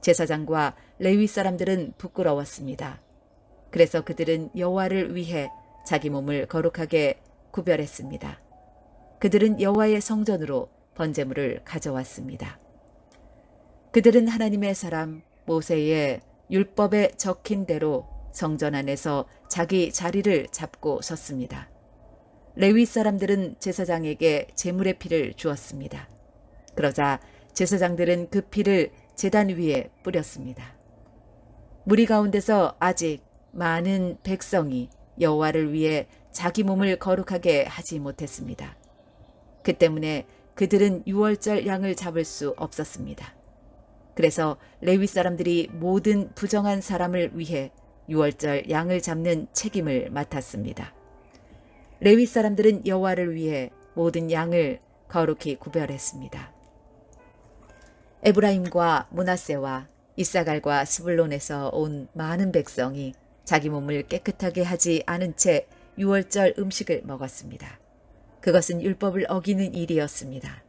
제사장과 레위 사람들은 부끄러웠습니다. 그래서 그들은 여호와를 위해 자기 몸을 거룩하게 구별했습니다. 그들은 여호와의 성전으로 번제물을 가져왔습니다. 그들은 하나님의 사람 모세의 율법에 적힌 대로 성전 안에서 자기 자리를 잡고 섰습니다. 레위 사람들은 제사장에게 제물의 피를 주었습니다. 그러자 제사장들은 그 피를 제단 위에 뿌렸습니다. 무리 가운데서 아직 많은 백성이 여호와를 위해 자기 몸을 거룩하게 하지 못했습니다. 그 때문에 그들은 유월절 양을 잡을 수 없었습니다. 그래서 레위 사람들이 모든 부정한 사람을 위해 유월절 양을 잡는 책임을 맡았습니다. 레위 사람들은 여호와를 위해 모든 양을 거룩히 구별했습니다. 에브라임과 므낫세와 이사갈과 스불론에서 온 많은 백성이 자기 몸을 깨끗하게 하지 않은 채 유월절 음식을 먹었습니다. 그것은 율법을 어기는 일이었습니다.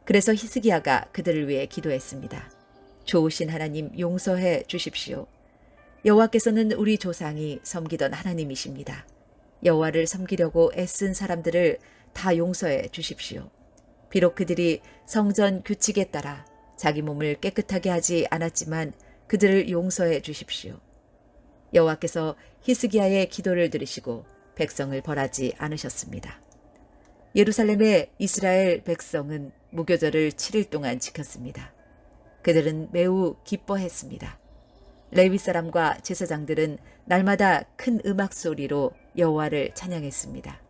그래서 히스기야가 그들을 위해 기도했습니다. 좋으신 하나님, 용서해 주십시오. 여호와께서는 우리 조상이 섬기던 하나님이십니다. 여호와를 섬기려고 애쓴 사람들을 다 용서해 주십시오. 비록 그들이 성전 규칙에 따라 자기 몸을 깨끗하게 하지 않았지만 그들을 용서해 주십시오. 여호와께서 히스기야의 기도를 들으시고 백성을 벌하지 않으셨습니다. 예루살렘의 이스라엘 백성은 무교절을 7일 동안 지켰습니다. 그들은 매우 기뻐했습니다. 레위 사람과 제사장들은 날마다 큰 음악 소리로 여호와를 찬양했습니다.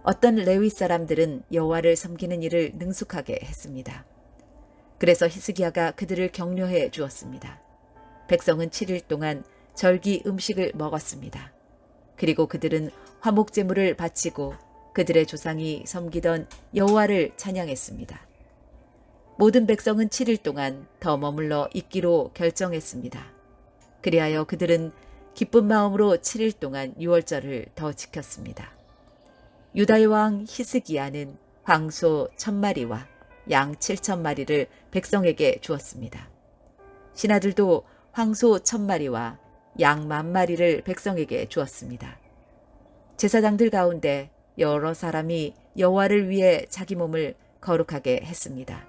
어떤 레위 사람들은 여호와를 섬기는 일을 능숙하게 했습니다. 그래서 히스기야가 그들을 격려해 주었습니다. 백성은 7일 동안 절기 음식을 먹었습니다. 그리고 그들은 화목제물을 바치고 그들의 조상이 섬기던 여호와를 찬양했습니다. 모든 백성은 7일 동안 더 머물러 있기로 결정했습니다. 그리하여 그들은 기쁜 마음으로 7일 동안 유월절을 더 지켰습니다. 유다의 왕 히스기야는 황소 1000마리와 양 7000마리를 백성에게 주었습니다. 신하들도 황소 1000마리와 양 10,000마리를 백성에게 주었습니다. 제사장들 가운데 여러 사람이 여호와를 위해 자기 몸을 거룩하게 했습니다.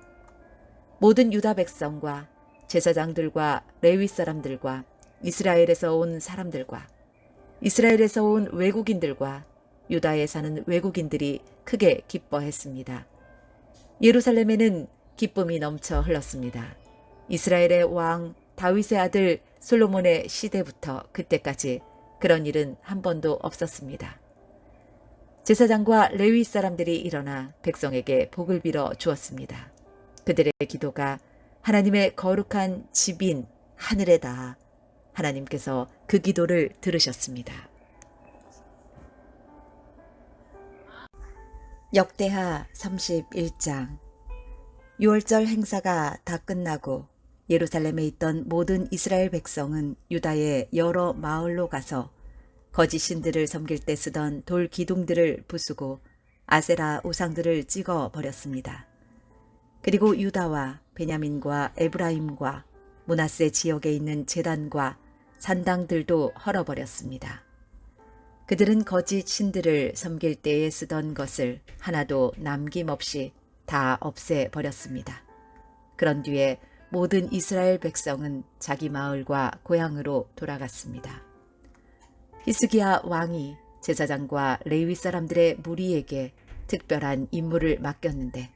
모든 유다 백성과 제사장들과 레위 사람들과 이스라엘에서 온 사람들과 이스라엘에서 온 외국인들과 유다에 사는 외국인들이 크게 기뻐했습니다. 예루살렘에는 기쁨이 넘쳐 흘렀습니다. 이스라엘의 왕 다윗의 아들 솔로몬의 시대부터 그때까지 그런 일은 한 번도 없었습니다. 제사장과 레위 사람들이 일어나 백성에게 복을 빌어 주었습니다. 그들의 기도가 하나님의 거룩한 집인 하늘에 닿아 하나님께서 그 기도를 들으셨습니다. 역대하 31장. 유월절 행사가 다 끝나고 예루살렘에 있던 모든 이스라엘 백성은 유다의 여러 마을로 가서 거짓 신들을 섬길 때 쓰던 돌 기둥들을 부수고 아세라 우상들을 찍어 버렸습니다. 그리고 유다와 베냐민과 에브라임과 므낫세 지역에 있는 제단과 산당들도 헐어버렸습니다. 그들은 거짓 신들을 섬길 때에 쓰던 것을 하나도 남김없이 다 없애버렸습니다. 그런 뒤에 모든 이스라엘 백성은 자기 마을과 고향으로 돌아갔습니다. 히스기야 왕이 제사장과 레위 사람들의 무리에게 특별한 임무를 맡겼는데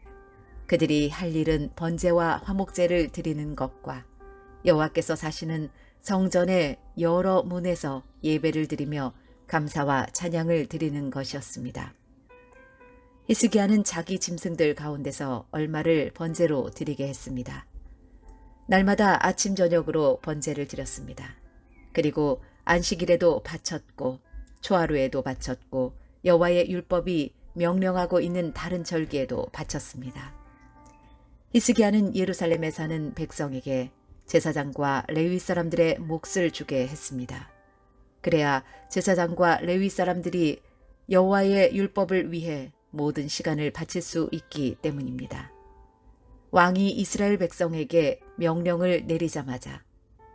그들이 할 일은 번제와 화목제를 드리는 것과 여호와께서 사시는 성전의 여러 문에서 예배를 드리며 감사와 찬양을 드리는 것이었습니다. 히스기야는 자기 짐승들 가운데서 얼마를 번제로 드리게 했습니다. 날마다 아침 저녁으로 번제를 드렸습니다. 그리고 안식일에도 바쳤고 초하루에도 바쳤고 여호와의 율법이 명령하고 있는 다른 절기에도 바쳤습니다. 히스기야는 예루살렘에 사는 백성에게 제사장과 레위 사람들의 몫을 주게 했습니다. 그래야 제사장과 레위 사람들이 여호와의 율법을 위해 모든 시간을 바칠 수 있기 때문입니다. 왕이 이스라엘 백성에게 명령을 내리자마자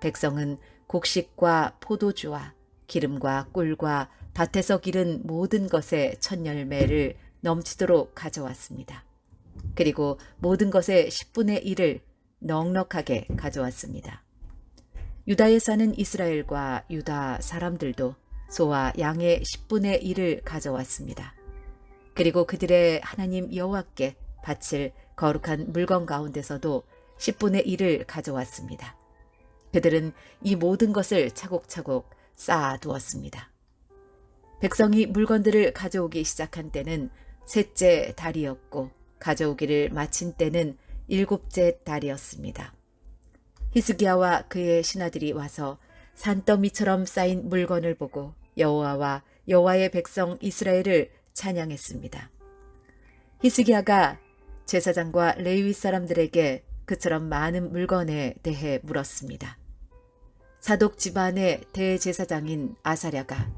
백성은 곡식과 포도주와 기름과 꿀과 밭에서 기른 모든 것의 첫 열매를 넘치도록 가져왔습니다. 그리고 모든 것의 10분의 1을 넉넉하게 가져왔습니다. 유다에 사는 이스라엘과 유다 사람들도 소와 양의 10분의 1을 가져왔습니다. 그리고 그들의 하나님 여호와께 바칠 거룩한 물건 가운데서도 10분의 1을 가져왔습니다. 그들은 이 모든 것을 차곡차곡 쌓아두었습니다. 백성이 물건들을 가져오기 시작한 때는 셋째 달이었고 가져오기를 마친 때는 일곱째 달이었습니다. 히스기야와 그의 신하들이 와서 산더미처럼 쌓인 물건을 보고 여호와와 여호와의 백성 이스라엘을 찬양했습니다. 히스기야가 제사장과 레위 사람들에게 그처럼 많은 물건에 대해 물었습니다. 사독 집안의 대제사장인 아사랴가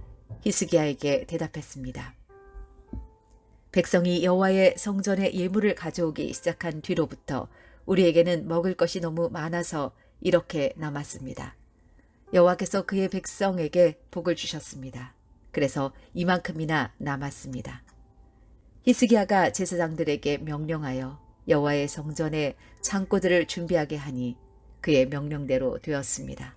히스기야에게 대답했습니다. 백성이 여호와의 성전에 예물을 가져오기 시작한 뒤로부터 우리에게는 먹을 것이 너무 많아서 이렇게 남았습니다. 여호와께서 그의 백성에게 복을 주셨습니다. 그래서 이만큼이나 남았습니다. 히스기야가 제사장들에게 명령하여 여호와의 성전에 창고들을 준비하게 하니 그의 명령대로 되었습니다.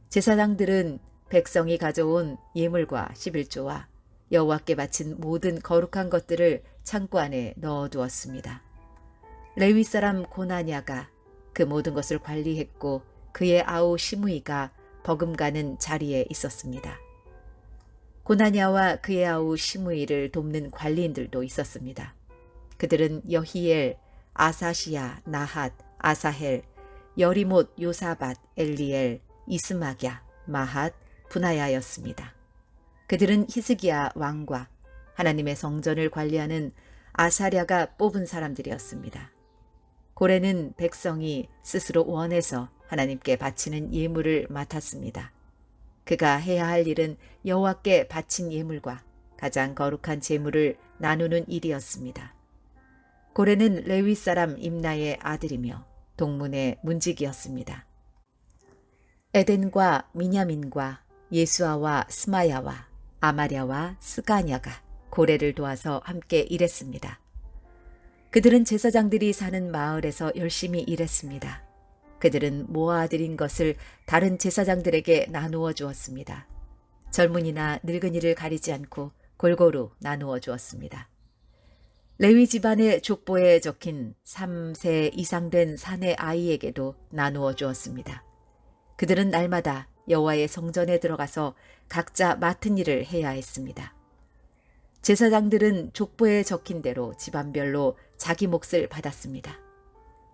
제사장들은 백성이 가져온 예물과 11조와 여호와께 바친 모든 거룩한 것들을 창고 안에 넣어두었습니다. 레위 사람 고나냐가 그 모든 것을 관리했고 그의 아우 시므이가 버금가는 자리에 있었습니다. 고나냐와 그의 아우 시므이를 돕는 관리인들도 있었습니다. 그들은 여히엘, 아사시야, 나핫, 아사헬, 여리못, 요사밧, 엘리엘, 이스마랴, 마핫, 분하야였습니다. 그들은 히스기야 왕과 하나님의 성전을 관리하는 아사랴가 뽑은 사람들이었습니다. 고레는 백성이 스스로 원해서 하나님께 바치는 예물을 맡았습니다. 그가 해야 할 일은 여호와께 바친 예물과 가장 거룩한 제물을 나누는 일이었습니다. 고레는 레위 사람 임나의 아들이며 동문의 문지기였습니다. 에덴과 미냐민과 예수아와 스마야와 아마랴와 스가냐가 고레를 도와서 함께 일했습니다. 그들은 제사장들이 사는 마을에서 열심히 일했습니다. 그들은 모아들인 것을 다른 제사장들에게 나누어 주었습니다. 젊은이나 늙은이를 가리지 않고 골고루 나누어 주었습니다. 레위 집안의 족보에 적힌 3세 이상 된 사내 아이에게도 나누어 주었습니다. 그들은 날마다 여호와의 성전에 들어가서 각자 맡은 일을 해야 했습니다. 제사장들은 족보에 적힌 대로 집안별로 자기 몫을 받았습니다.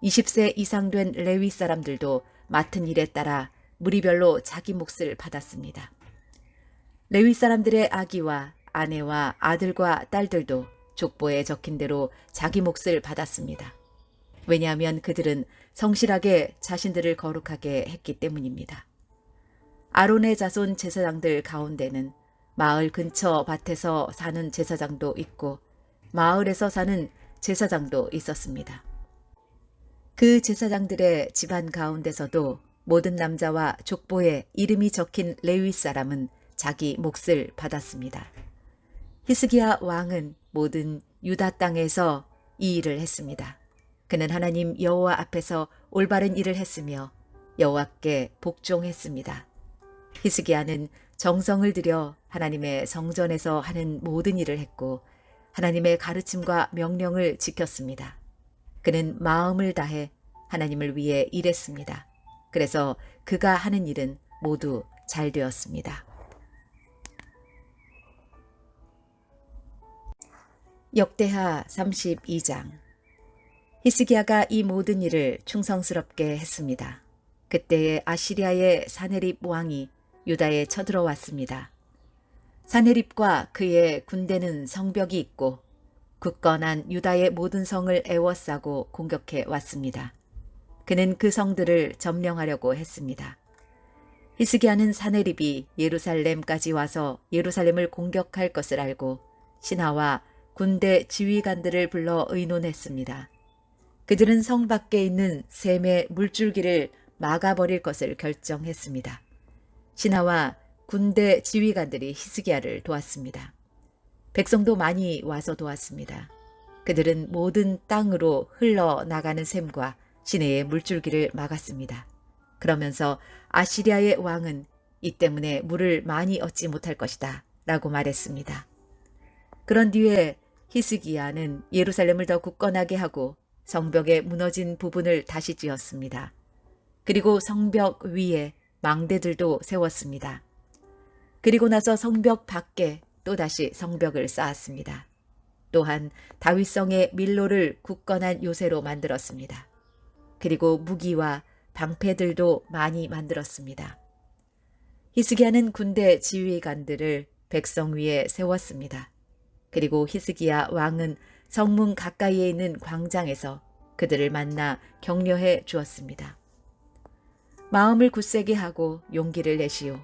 20세 이상 된 레위 사람들도 맡은 일에 따라 무리별로 자기 몫을 받았습니다. 레위 사람들의 아기와 아내와 아들과 딸들도 족보에 적힌 대로 자기 몫을 받았습니다. 왜냐하면 그들은 성실하게 자신들을 거룩하게 했기 때문입니다. 아론의 자손 제사장들 가운데는 마을 근처 밭에서 사는 제사장도 있고 마을에서 사는 제사장도 있었습니다. 그 제사장들의 집안 가운데서도 모든 남자와 족보에 이름이 적힌 레위 사람은 자기 몫을 받았습니다. 히스기야 왕은 모든 유다 땅에서 이 일을 했습니다. 그는 하나님 여호와 앞에서 올바른 일을 했으며 여호와께 복종했습니다. 히스기야는 정성을 들여 하나님의 성전에서 하는 모든 일을 했고 하나님의 가르침과 명령을 지켰습니다. 그는 마음을 다해 하나님을 위해 일했습니다. 그래서 그가 하는 일은 모두 잘 되었습니다. 역대하 32장. 히스기야가 이 모든 일을 충성스럽게 했습니다. 그때에 아시리아의 사네립 왕이 유다에 쳐들어왔습니다. 사네립과 그의 군대는 성벽이 있고 굳건한 유다의 모든 성을 에워싸고 공격해 왔습니다. 그는 그 성들을 점령하려고 했습니다. 히스기야는 사네립이 예루살렘까지 와서 예루살렘을 공격할 것을 알고 신하와 군대 지휘관들을 불러 의논했습니다. 그들은 성 밖에 있는 샘의 물줄기를 막아버릴 것을 결정했습니다. 신하와 군대 지휘관들이 히스기야를 도왔습니다. 백성도 많이 와서 도왔습니다. 그들은 모든 땅으로 흘러나가는 샘과 시내의 물줄기를 막았습니다. 그러면서 아시리아의 왕은 이 때문에 물을 많이 얻지 못할 것이다 라고 말했습니다. 그런 뒤에 히스기야는 예루살렘을 더 굳건하게 하고 성벽의 무너진 부분을 다시 지었습니다. 그리고 성벽 위에 망대들도 세웠습니다. 그리고 나서 성벽 밖에 또다시 성벽을 쌓았습니다. 또한 다윗성의 밀로를 굳건한 요새로 만들었습니다. 그리고 무기와 방패들도 많이 만들었습니다. 히스기야는 군대 지휘관들을 백성 위에 세웠습니다. 그리고 히스기야 왕은 성문 가까이에 있는 광장에서 그들을 만나 격려해 주었습니다. 마음을 굳세게 하고 용기를 내시오.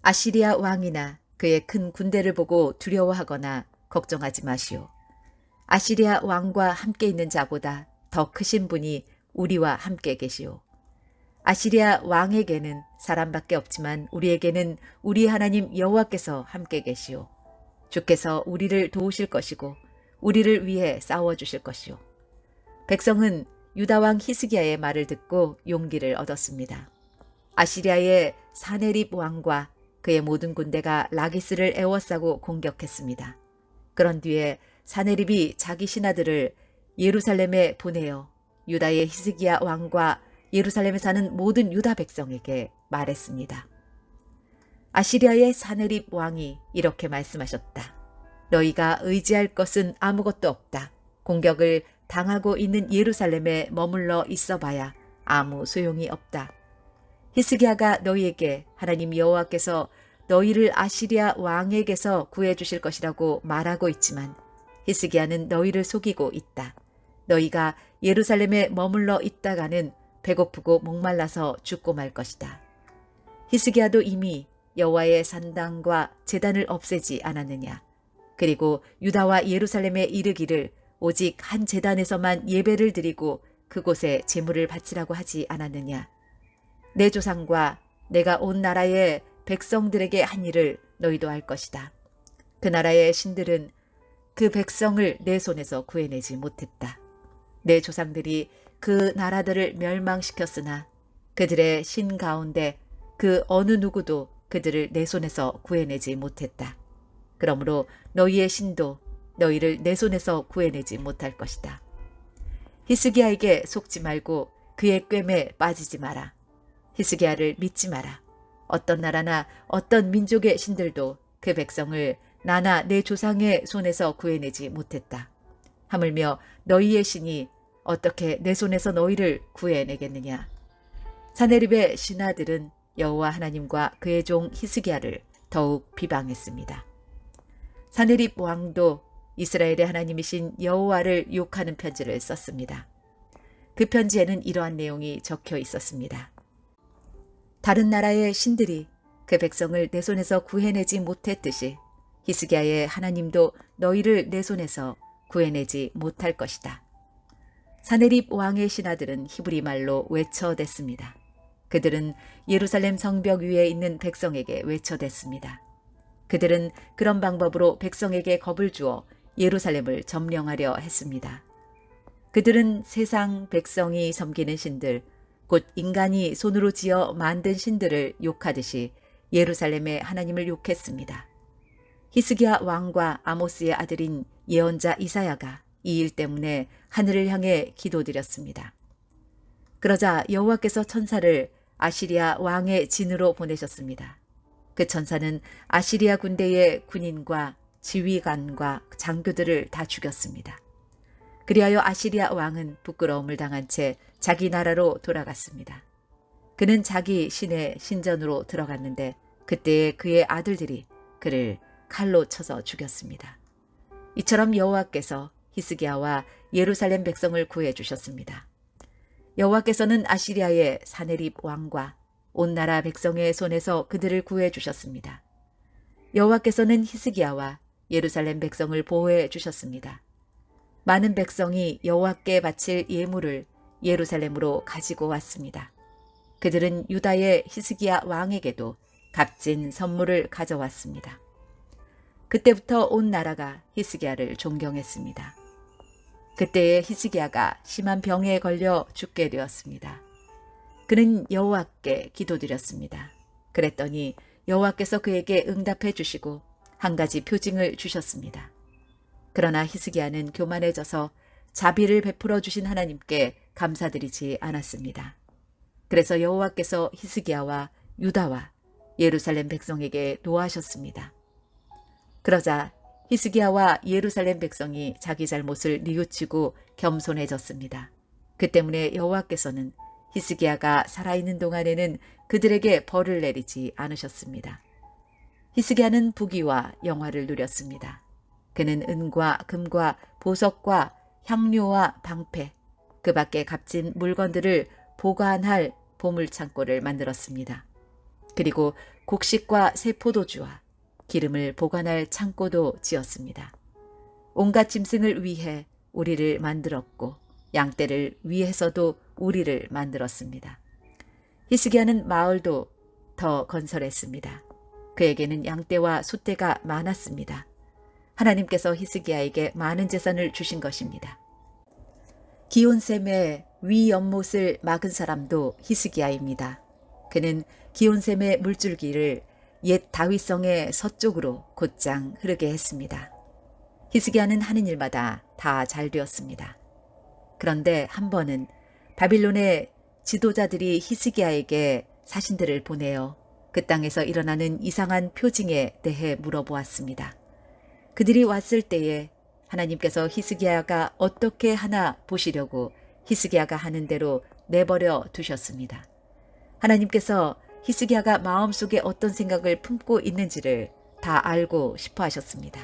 아시리아 왕이나 그의 큰 군대를 보고 두려워하거나 걱정하지 마시오. 아시리아 왕과 함께 있는 자보다 더 크신 분이 우리와 함께 계시오. 아시리아 왕에게는 사람밖에 없지만 우리에게는 우리 하나님 여호와께서 함께 계시오. 주께서 우리를 도우실 것이고 우리를 위해 싸워주실 것이오. 백성은 유다왕 히스기야의 말을 듣고 용기를 얻었습니다. 아시리아의 사네립 왕과 그의 모든 군대가 라기스를 에워싸고 공격했습니다. 그런 뒤에 사네립이 자기 신하들을 예루살렘에 보내어 유다의 히스기야 왕과 예루살렘에 사는 모든 유다 백성에게 말했습니다. 아시리아의 사네립 왕이 이렇게 말씀하셨다. 너희가 의지할 것은 아무것도 없다. 공격을 당하고 있는 예루살렘에 머물러 있어봐야 아무 소용이 없다. 히스기야가 너희에게 하나님 여호와께서 너희를 아시리아 왕에게서 구해주실 것이라고 말하고 있지만 히스기야는 너희를 속이고 있다. 너희가 예루살렘에 머물러 있다가는 배고프고 목말라서 죽고 말 것이다. 히스기야도 이미 여호와의 산당과 제단을 없애지 않았느냐. 그리고 유다와 예루살렘에 이르기를 오직 한 제단에서만 예배를 드리고 그곳에 제물을 바치라고 하지 않았느냐. 내 조상과 내가 온 나라의 백성들에게 한 일을 너희도 할 것이다. 그 나라의 신들은 그 백성을 내 손에서 구해내지 못했다. 내 조상들이 그 나라들을 멸망시켰으나 그들의 신 가운데 그 어느 누구도 그들을 내 손에서 구해내지 못했다. 그러므로 너희의 신도 너희를 내 손에서 구해내지 못할 것이다. 히스기야에게 속지 말고 그의 꿰매 빠지지 마라. 히스기야를 믿지 마라. 어떤 나라나 어떤 민족의 신들도 그 백성을 나나 내 조상의 손에서 구해내지 못했다. 하물며 너희의 신이 어떻게 내 손에서 너희를 구해내겠느냐. 사네립의 신하들은 여호와 하나님과 그의 종 히스기야를 더욱 비방했습니다. 사네립 왕도 이스라엘의 하나님이신 여호와를 욕하는 편지를 썼습니다. 그 편지에는 이러한 내용이 적혀 있었습니다. 다른 나라의 신들이 그 백성을 내 손에서 구해내지 못했듯이 히스기야의 하나님도 너희를 내 손에서 구해내지 못할 것이다. 사네립 왕의 신하들은 히브리 말로 외쳐댔습니다. 그들은 예루살렘 성벽 위에 있는 백성에게 외쳐댔습니다. 그들은 그런 방법으로 백성에게 겁을 주어 예루살렘을 점령하려 했습니다. 그들은 세상 백성이 섬기는 신들, 곧 인간이 손으로 지어 만든 신들을 욕하듯이 예루살렘의 하나님을 욕했습니다. 히스기야 왕과 아모스의 아들인 예언자 이사야가 이 일 때문에 하늘을 향해 기도드렸습니다. 그러자 여호와께서 천사를 아시리아 왕의 진으로 보내셨습니다. 그 천사는 아시리아 군대의 군인과 지휘관과 장교들을 다 죽였습니다. 그리하여 아시리아 왕은 부끄러움을 당한 채 자기 나라로 돌아갔습니다. 그는 자기 신의 신전으로 들어갔는데 그때에 그의 아들들이 그를 칼로 쳐서 죽였습니다. 이처럼 여호와께서 히스기야와 예루살렘 백성을 구해 주셨습니다. 여호와께서는 아시리아의 사네립 왕과 온 나라 백성의 손에서 그들을 구해 주셨습니다. 여호와께서는 히스기야와 예루살렘 백성을 보호해 주셨습니다. 많은 백성이 여호와께 바칠 예물을 예루살렘으로 가지고 왔습니다. 그들은 유다의 히스기야 왕에게도 값진 선물을 가져왔습니다. 그때부터 온 나라가 히스기야를 존경했습니다. 그때에 히스기야가 심한 병에 걸려 죽게 되었습니다. 그는 여호와께 기도드렸습니다. 그랬더니 여호와께서 그에게 응답해 주시고 한 가지 표징을 주셨습니다. 그러나 히스기야는 교만해져서 자비를 베풀어 주신 하나님께 감사드리지 않았습니다. 그래서 여호와께서 히스기야와 유다와 예루살렘 백성에게 노하셨습니다. 그러자 히스기야와 예루살렘 백성이 자기 잘못을 뉘우치고 겸손해졌습니다. 그 때문에 여호와께서는 히스기야가 살아있는 동안에는 그들에게 벌을 내리지 않으셨습니다. 히스기야는 부귀와 영화를 누렸습니다. 그는 은과 금과 보석과 향료와 방패, 그 밖에 값진 물건들을 보관할 보물창고를 만들었습니다. 그리고 곡식과 새 포도주와 기름을 보관할 창고도 지었습니다. 온갖 짐승을 위해 우리를 만들었고 양떼를 위해서도 우리를 만들었습니다. 히스기야는 마을도 더 건설했습니다. 그에게는 양떼와 소떼가 많았습니다. 하나님께서 히스기야에게 많은 재산을 주신 것입니다. 기온샘의 위연못을 막은 사람도 히스기야입니다. 그는 기온샘의 물줄기를 옛 다윗성의 서쪽으로 곧장 흐르게 했습니다. 히스기야는 하는 일마다 다 잘 되었습니다. 그런데 한 번은 바빌론의 지도자들이 히스기야에게 사신들을 보내어 그 땅에서 일어나는 이상한 표징에 대해 물어보았습니다. 그들이 왔을 때에 하나님께서 히스기야가 어떻게 하나 보시려고 히스기야가 하는 대로 내버려 두셨습니다. 하나님께서 히스기야가 마음속에 어떤 생각을 품고 있는지를 다 알고 싶어 하셨습니다.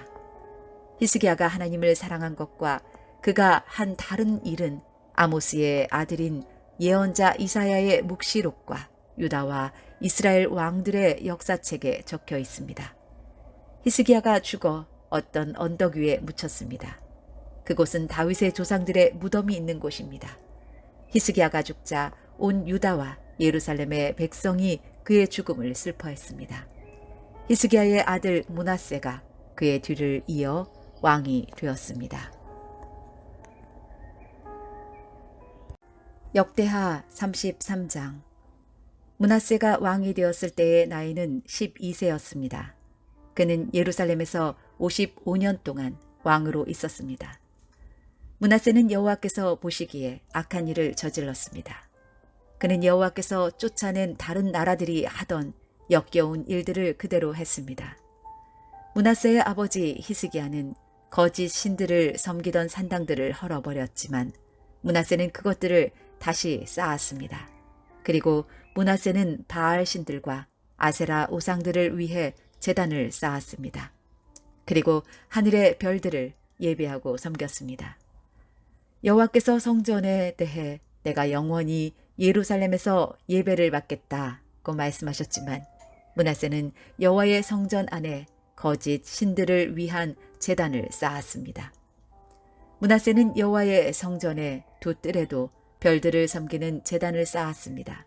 히스기야가 하나님을 사랑한 것과 그가 한 다른 일은 아모스의 아들인 예언자 이사야의 묵시록과 유다와 이스라엘 왕들의 역사책에 적혀 있습니다. 히스기야가 죽어 어떤 언덕 위에 묻혔습니다. 그곳은 다윗의 조상들의 무덤이 있는 곳입니다. 히스기야가 죽자 온 유다와 예루살렘의 백성이 그의 죽음을 슬퍼했습니다. 히스기야의 아들 므낫세가 그의 뒤를 이어 왕이 되었습니다. 역대하 33장. 므낫세가 왕이 되었을 때의 나이는 12세였습니다. 그는 예루살렘에서 55년 동안 왕으로 있었습니다. 므낫세는 여호와께서 보시기에 악한 일을 저질렀습니다. 그는 여호와께서 쫓아낸 다른 나라들이 하던 역겨운 일들을 그대로 했습니다. 므낫세의 아버지 히스기야는 거짓 신들을 섬기던 산당들을 헐어버렸지만 므낫세는 그것들을 다시 쌓았습니다. 그리고 므낫세는 바알 신들과 아세라 우상들을 위해 제단을 쌓았습니다. 그리고 하늘의 별들을 예배하고 섬겼습니다. 여호와께서 성전에 대해 내가 영원히 예루살렘에서 예배를 받겠다고 말씀하셨지만 므낫세는 여호와의 성전 안에 거짓 신들을 위한 제단을 쌓았습니다. 므낫세는 여호와의 성전에 두 뜰에도 별들을 섬기는 제단을 쌓았습니다.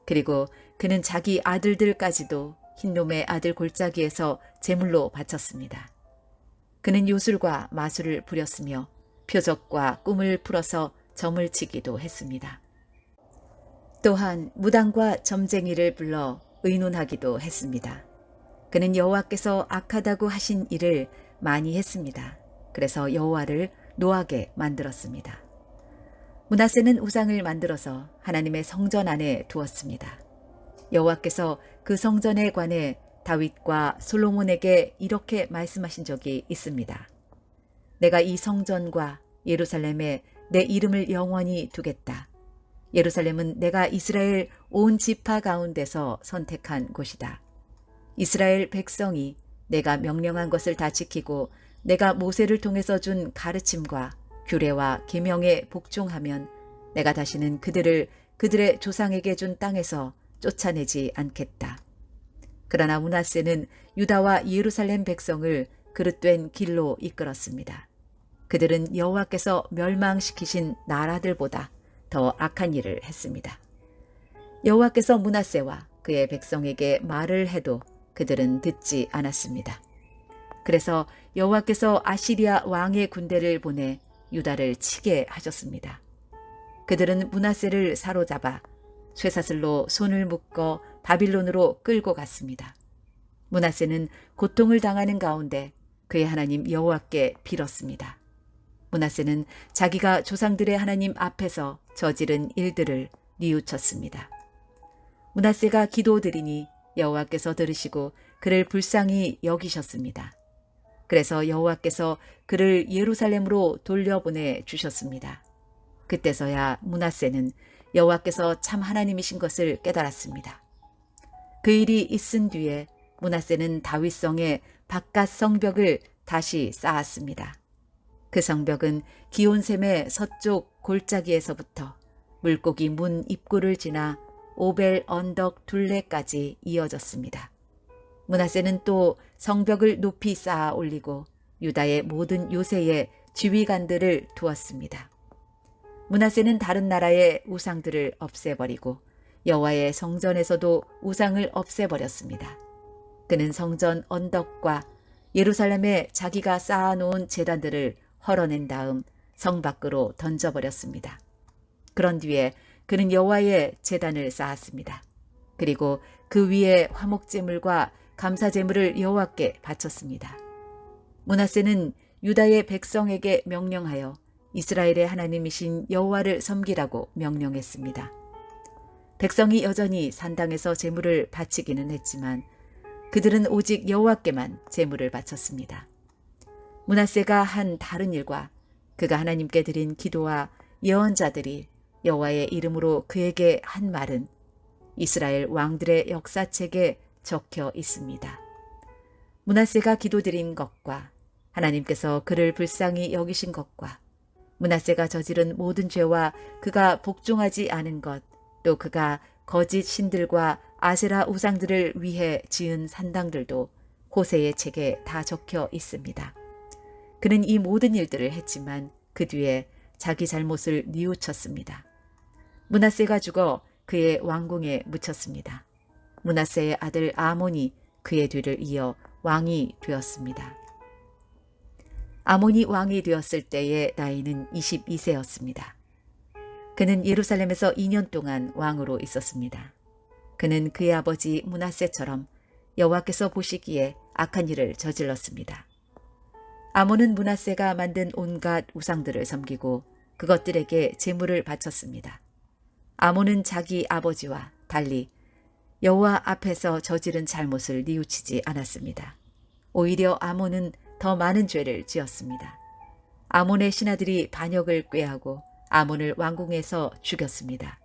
그리고 그는 자기 아들들까지도 흰놈의 아들 골짜기에서 제물로 바쳤습니다. 그는 요술과 마술을 부렸으며 표적과 꿈을 풀어서 점을 치기도 했습니다. 또한 무당과 점쟁이를 불러 의논하기도 했습니다. 그는 여호와께서 악하다고 하신 일을 많이 했습니다. 그래서 여호와를 노하게 만들었습니다. 므낫세는 우상을 만들어서 하나님의 성전 안에 두었습니다. 여호와께서 그 성전에 관해 다윗과 솔로몬에게 이렇게 말씀하신 적이 있습니다. 내가 이 성전과 예루살렘에 내 이름을 영원히 두겠다. 예루살렘은 내가 이스라엘 온 지파 가운데서 선택한 곳이다. 이스라엘 백성이 내가 명령한 것을 다 지키고 내가 모세를 통해서 준 가르침과 규례와 계명에 복종하면 내가 다시는 그들을 그들의 조상에게 준 땅에서 쫓아내지 않겠다. 그러나 므낫세는 유다와 예루살렘 백성을 그릇된 길로 이끌었습니다. 그들은 여호와께서 멸망시키신 나라들보다 더 악한 일을 했습니다. 여호와께서 므낫세와 그의 백성에게 말을 해도 그들은 듣지 않았습니다. 그래서 여호와께서 아시리아 왕의 군대를 보내 유다를 치게 하셨습니다. 그들은 므낫세를 사로잡아 쇠사슬로 손을 묶어 바빌론으로 끌고 갔습니다. 므낫세는 고통을 당하는 가운데 그의 하나님 여호와께 빌었습니다. 므낫세는 자기가 조상들의 하나님 앞에서 저지른 일들을 뉘우쳤습니다. 므낫세가 기도드리니 여호와께서 들으시고 그를 불쌍히 여기셨습니다. 그래서 여호와께서 그를 예루살렘으로 돌려보내 주셨습니다. 그때서야 므낫세는 여호와께서 참 하나님이신 것을 깨달았습니다. 그 일이 있은 뒤에 므낫세는 다윗성의 바깥 성벽을 다시 쌓았습니다. 그 성벽은 기온샘의 서쪽 골짜기에서부터 물고기 문 입구를 지나 오벨 언덕 둘레까지 이어졌습니다. 므낫세는 또 성벽을 높이 쌓아 올리고 유다의 모든 요새에 지휘관들을 두었습니다. 므낫세는 다른 나라의 우상들을 없애버리고 여호와의 성전에서도 우상을 없애버렸습니다. 그는 성전 언덕과 예루살렘에 자기가 쌓아놓은 제단들을 헐어낸 다음 성 밖으로 던져버렸습니다. 그런 뒤에 그는 여호와의 제단을 쌓았습니다. 그리고 그 위에 화목제물과 감사제물을 여호와께 바쳤습니다. 므낫세는 유다의 백성에게 명령하여 이스라엘의 하나님이신 여호와를 섬기라고 명령했습니다. 백성이 여전히 산당에서 제물을 바치기는 했지만 그들은 오직 여호와께만 제물을 바쳤습니다. 므낫세가 한 다른 일과 그가 하나님께 드린 기도와 예언자들이 여호와의 이름으로 그에게 한 말은 이스라엘 왕들의 역사책에 적혀 있습니다. 므낫세가 기도드린 것과 하나님께서 그를 불쌍히 여기신 것과 므낫세가 저지른 모든 죄와 그가 복종하지 않은 것, 또 그가 거짓 신들과 아세라 우상들을 위해 지은 산당들도 호세의 책에 다 적혀 있습니다. 그는 이 모든 일들을 했지만 그 뒤에 자기 잘못을 뉘우쳤습니다. 므낫세가 죽어 그의 왕궁에 묻혔습니다. 므낫세의 아들 아몬이 그의 뒤를 이어 왕이 되었습니다. 아몬이 왕이 되었을 때의 나이는 22세였습니다. 그는 예루살렘에서 2년 동안 왕으로 있었습니다. 그는 그의 아버지 므낫세처럼 여호와께서 보시기에 악한 일을 저질렀습니다. 아몬은 므낫세가 만든 온갖 우상들을 섬기고 그것들에게 제물을 바쳤습니다. 아몬은 자기 아버지와 달리 여호와 앞에서 저지른 잘못을 뉘우치지 않았습니다. 오히려 아몬은 더 많은 죄를 지었습니다. 아몬의 신하들이 반역을 꾀하고 아몬을 왕궁에서 죽였습니다.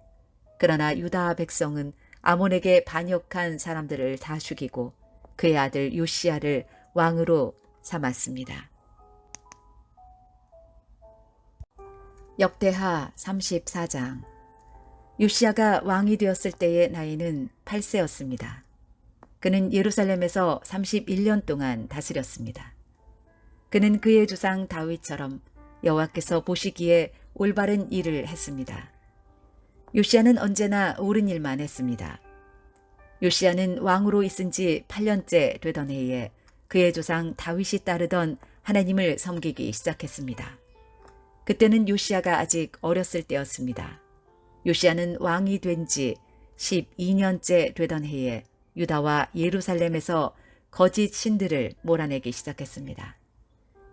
그러나 유다 백성은 아몬에게 반역한 사람들을 다 죽이고 그의 아들 요시야를 왕으로 삼았습니다. 역대하 34장. 요시야가 왕이 되었을 때의 나이는 8세였습니다. 그는 예루살렘에서 31년 동안 다스렸습니다. 그는 그의 조상 다윗처럼 여호와께서 보시기에 올바른 일을 했습니다. 요시야는 언제나 옳은 일만 했습니다. 요시야는 왕으로 있은 지 8년째 되던 해에 그의 조상 다윗이 따르던 하나님을 섬기기 시작했습니다. 그때는 요시야가 아직 어렸을 때였습니다. 요시야는 왕이 된 지 12년째 되던 해에 유다와 예루살렘에서 거짓 신들을 몰아내기 시작했습니다.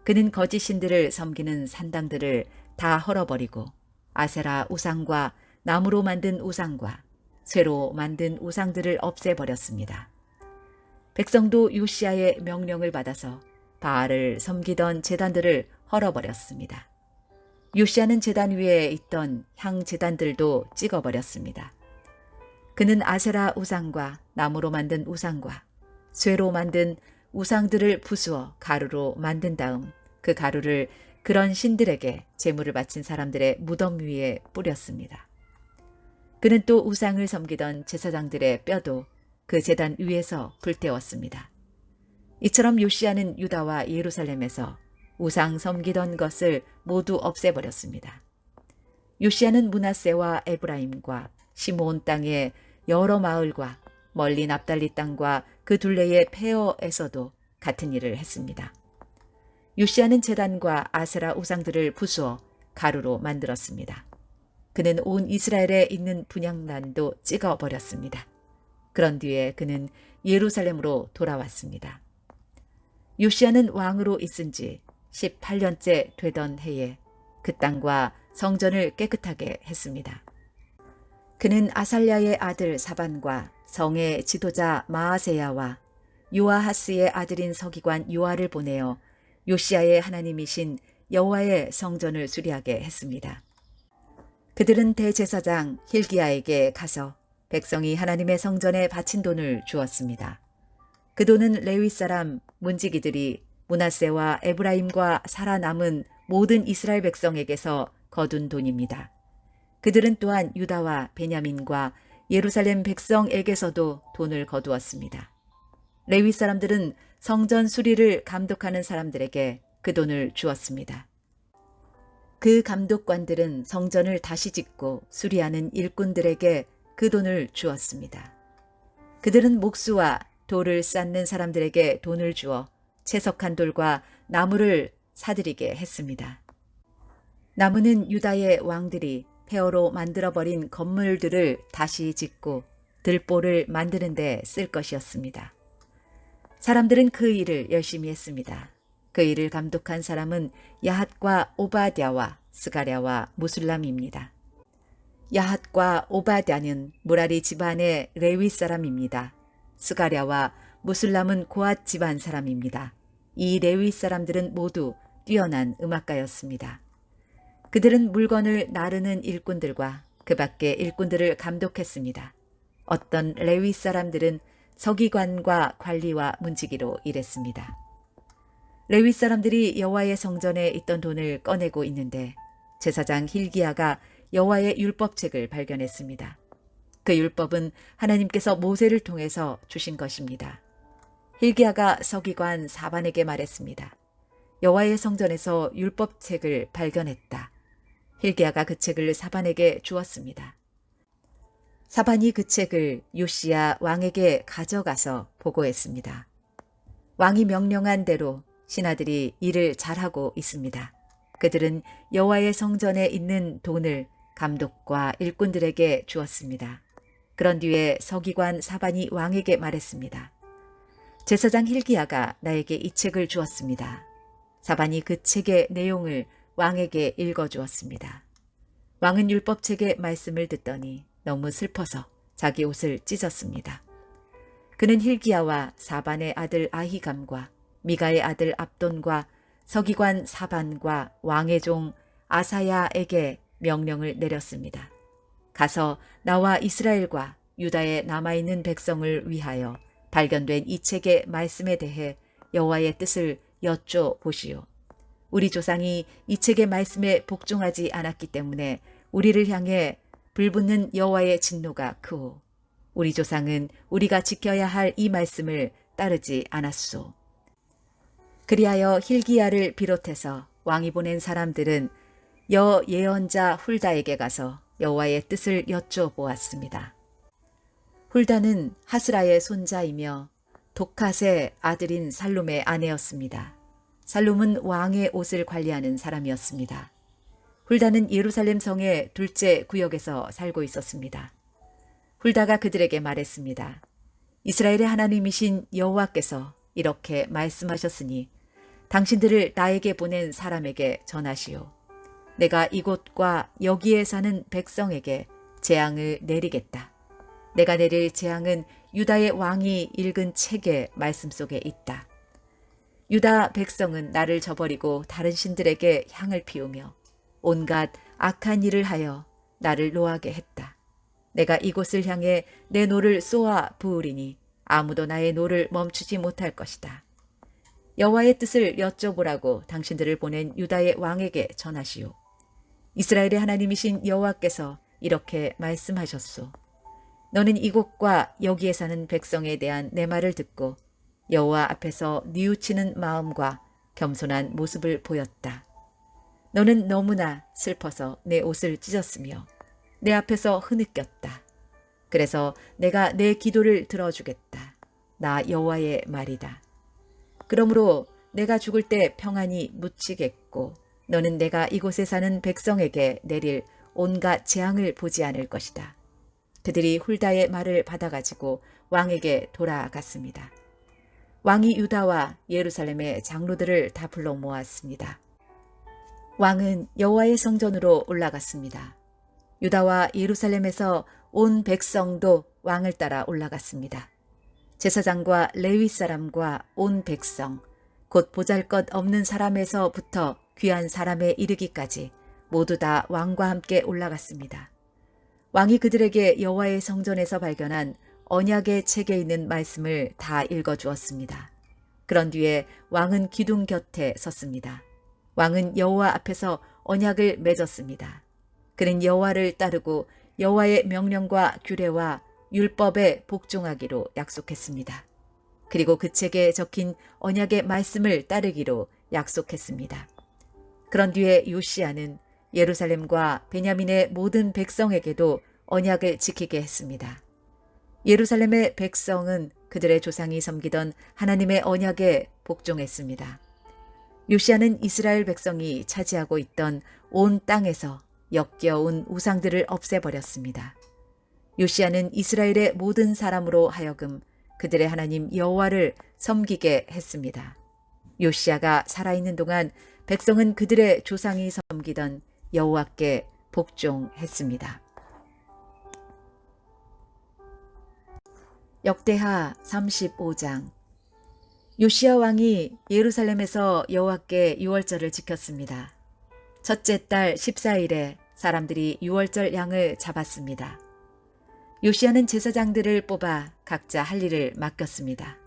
그는 거짓 신들을 섬기는 산당들을 다 헐어버리고 아세라 우상과 나무로 만든 우상과 쇠로 만든 우상들을 없애버렸습니다. 백성도 요시야의 명령을 받아서 바알을 섬기던 제단들을 헐어버렸습니다. 요시야는 제단 위에 있던 향 제단들도 찍어버렸습니다. 그는 아세라 우상과 나무로 만든 우상과 쇠로 만든 우상들을 부수어 가루로 만든 다음 그 가루를 그런 신들에게 제물을 바친 사람들의 무덤 위에 뿌렸습니다. 그는 또 우상을 섬기던 제사장들의 뼈도 그 제단 위에서 불태웠습니다. 이처럼 요시야는 유다와 예루살렘에서 우상 섬기던 것을 모두 없애버렸습니다. 요시야는 므낫세와 에브라임과 시므온 땅의 여러 마을과 멀리 납달리 땅과 그 둘레의 페어에서도 같은 일을 했습니다. 요시아는 제단과 아세라 우상들을 부수어 가루로 만들었습니다. 그는 온 이스라엘에 있는 분향단도 찍어버렸습니다. 그런 뒤에 그는 예루살렘으로 돌아왔습니다. 요시아는 왕으로 있은 지 18년째 되던 해에 그 땅과 성전을 깨끗하게 했습니다. 그는 아살랴의 아들 사반과 성의 지도자 마아세야와 요아하스의 아들인 서기관 요아를 보내어 요시아의 하나님이신 여호와의 성전을 수리하게 했습니다. 그들은 대제사장 힐기야에게 가서 백성이 하나님의 성전에 바친 돈을 주었습니다. 그 돈은 레위 사람 문지기들이 므낫세와 에브라임과 살아남은 모든 이스라엘 백성에게서 거둔 돈입니다. 그들은 또한 유다와 베냐민과 예루살렘 백성에게서도 돈을 거두었습니다. 레위 사람들은 성전 수리를 감독하는 사람들에게 그 돈을 주었습니다. 그 감독관들은 성전을 다시 짓고 수리하는 일꾼들에게 그 돈을 주었습니다. 그들은 목수와 돌을 쌓는 사람들에게 돈을 주어 채석한 돌과 나무를 사들이게 했습니다. 나무는 유다의 왕들이 폐허로 만들어버린 건물들을 다시 짓고 들보를 만드는 데 쓸 것이었습니다. 사람들은 그 일을 열심히 했습니다. 그 일을 감독한 사람은 야핫과 오바댜와 스가랴와 무술람입니다. 야핫과 오바댜는 무라리 집안의 레위 사람입니다. 스가랴와 무술람은 고앗 집안 사람입니다. 이 레위 사람들은 모두 뛰어난 음악가였습니다. 그들은 물건을 나르는 일꾼들과 그 밖의 일꾼들을 감독했습니다. 어떤 레위 사람들은 서기관과 관리와 문지기로 일했습니다. 레위 사람들이 여호와의 성전에 있던 돈을 꺼내고 있는데 제사장 힐기야가 여호와의 율법책을 발견했습니다. 그 율법은 하나님께서 모세를 통해서 주신 것입니다. 힐기야가 서기관 사반에게 말했습니다. 여호와의 성전에서 율법책을 발견했다. 힐기야가 그 책을 사반에게 주었습니다. 사반이 그 책을 요시야 왕에게 가져가서 보고했습니다. 왕이 명령한 대로 신하들이 일을 잘하고 있습니다. 그들은 여호와의 성전에 있는 돈을 감독과 일꾼들에게 주었습니다. 그런 뒤에 서기관 사반이 왕에게 말했습니다. 제사장 힐기야가 나에게 이 책을 주었습니다. 사반이 그 책의 내용을 왕에게 읽어주었습니다. 왕은 율법책의 말씀을 듣더니 너무 슬퍼서 자기 옷을 찢었습니다. 그는 힐기야와 사반의 아들 아히감과 미가의 아들 압돈과 서기관 사반과 왕의 종 아사야에게 명령을 내렸습니다. 가서 나와 이스라엘과 유다에 남아있는 백성을 위하여 발견된 이 책의 말씀에 대해 여호와의 뜻을 여쭤보시오. 우리 조상이 이 책의 말씀에 복종하지 않았기 때문에 우리를 향해 불붙는 여호와의 진노가 크오. 우리 조상은 우리가 지켜야 할 이 말씀을 따르지 않았소. 그리하여 힐기야를 비롯해서 왕이 보낸 사람들은 예언자 훌다에게 가서 여호와의 뜻을 여쭤보았습니다. 훌다는 하스라의 손자이며 독핫의 아들인 살룸의 아내였습니다. 살룸은 왕의 옷을 관리하는 사람이었습니다. 훌다는 예루살렘 성의 둘째 구역에서 살고 있었습니다. 훌다가 그들에게 말했습니다. 이스라엘의 하나님이신 여호와께서 이렇게 말씀하셨으니 당신들을 나에게 보낸 사람에게 전하시오. 내가 이곳과 여기에 사는 백성에게 재앙을 내리겠다. 내가 내릴 재앙은 유다의 왕이 읽은 책의 말씀 속에 있다. 유다 백성은 나를 저버리고 다른 신들에게 향을 피우며 온갖 악한 일을 하여 나를 노하게 했다. 내가 이곳을 향해 내 노를 쏘아 부으리니 아무도 나의 노를 멈추지 못할 것이다. 여호와의 뜻을 여쭤보라고 당신들을 보낸 유다의 왕에게 전하시오. 이스라엘의 하나님이신 여호와께서 이렇게 말씀하셨소. 너는 이곳과 여기에 사는 백성에 대한 내 말을 듣고 여호와 앞에서 뉘우치는 마음과 겸손한 모습을 보였다. 너는 너무나 슬퍼서 내 옷을 찢었으며 내 앞에서 흐느꼈다. 그래서 내가 내 기도를 들어주겠다. 나 여호와의 말이다. 그러므로 내가 죽을 때 평안히 묻히겠고 너는 내가 이곳에 사는 백성에게 내릴 온갖 재앙을 보지 않을 것이다. 그들이 훌다의 말을 받아가지고 왕에게 돌아갔습니다. 왕이 유다와 예루살렘의 장로들을 다 불러 모았습니다. 왕은 여호와의 성전으로 올라갔습니다. 유다와 예루살렘에서 온 백성도 왕을 따라 올라갔습니다. 제사장과 레위 사람과 온 백성, 곧 보잘것없는 사람에서부터 귀한 사람에 이르기까지 모두 다 왕과 함께 올라갔습니다. 왕이 그들에게 여호와의 성전에서 발견한 언약의 책에 있는 말씀을 다 읽어주었습니다. 그런 뒤에 왕은 기둥 곁에 섰습니다. 왕은 여호와 앞에서 언약을 맺었습니다. 그는 여호와를 따르고 여호와의 명령과 규례와 율법에 복종하기로 약속했습니다. 그리고 그 책에 적힌 언약의 말씀을 따르기로 약속했습니다. 그런 뒤에 요시야는 예루살렘과 베냐민의 모든 백성에게도 언약을 지키게 했습니다. 예루살렘의 백성은 그들의 조상이 섬기던 하나님의 언약에 복종했습니다. 요시야는 이스라엘 백성이 차지하고 있던 온 땅에서 역겨운 우상들을 없애버렸습니다. 요시야는 이스라엘의 모든 사람으로 하여금 그들의 하나님 여호와를 섬기게 했습니다. 요시야가 살아있는 동안 백성은 그들의 조상이 섬기던 여호와께 복종했습니다. 역대하 35장. 요시야 왕이 예루살렘에서 여호와께 유월절을 지켰습니다. 첫째 달 14일에 사람들이 유월절 양을 잡았습니다. 요시야는 제사장들을 뽑아 각자 할 일을 맡겼습니다.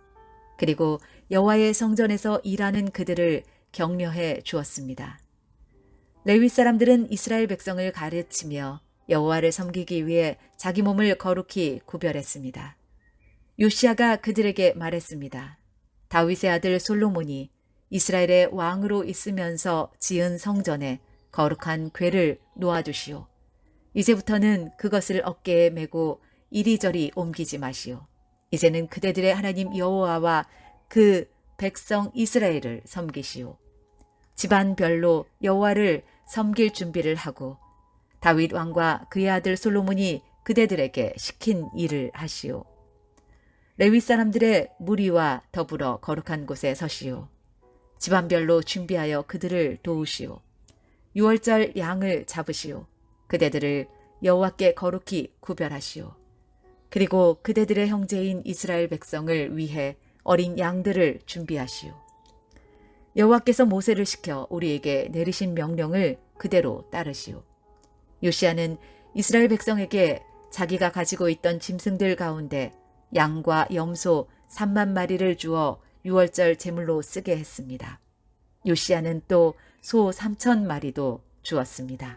그리고 여호와의 성전에서 일하는 그들을 격려해 주었습니다. 레위 사람들은 이스라엘 백성을 가르치며 여호와를 섬기기 위해 자기 몸을 거룩히 구별했습니다. 요시야가 그들에게 말했습니다. 다윗의 아들 솔로몬이 이스라엘의 왕으로 있으면서 지은 성전에 거룩한 궤를 놓아두시오. 이제부터는 그것을 어깨에 메고 이리저리 옮기지 마시오. 이제는 그대들의 하나님 여호와와 그 백성 이스라엘을 섬기시오. 집안별로 여호와를 섬길 준비를 하고 다윗 왕과 그의 아들 솔로몬이 그대들에게 시킨 일을 하시오. 레위 사람들의 무리와 더불어 거룩한 곳에 서시오. 집안별로 준비하여 그들을 도우시오. 유월절 양을 잡으시오. 그대들을 여호와께 거룩히 구별하시오. 그리고 그대들의 형제인 이스라엘 백성을 위해 어린 양들을 준비하시오. 여호와께서 모세를 시켜 우리에게 내리신 명령을 그대로 따르시오. 요시야는 이스라엘 백성에게 자기가 가지고 있던 짐승들 가운데 양과 염소 3만 마리를 주어 유월절 제물로 쓰게 했습니다. 요시야는 또 소 3천 마리도 주었습니다.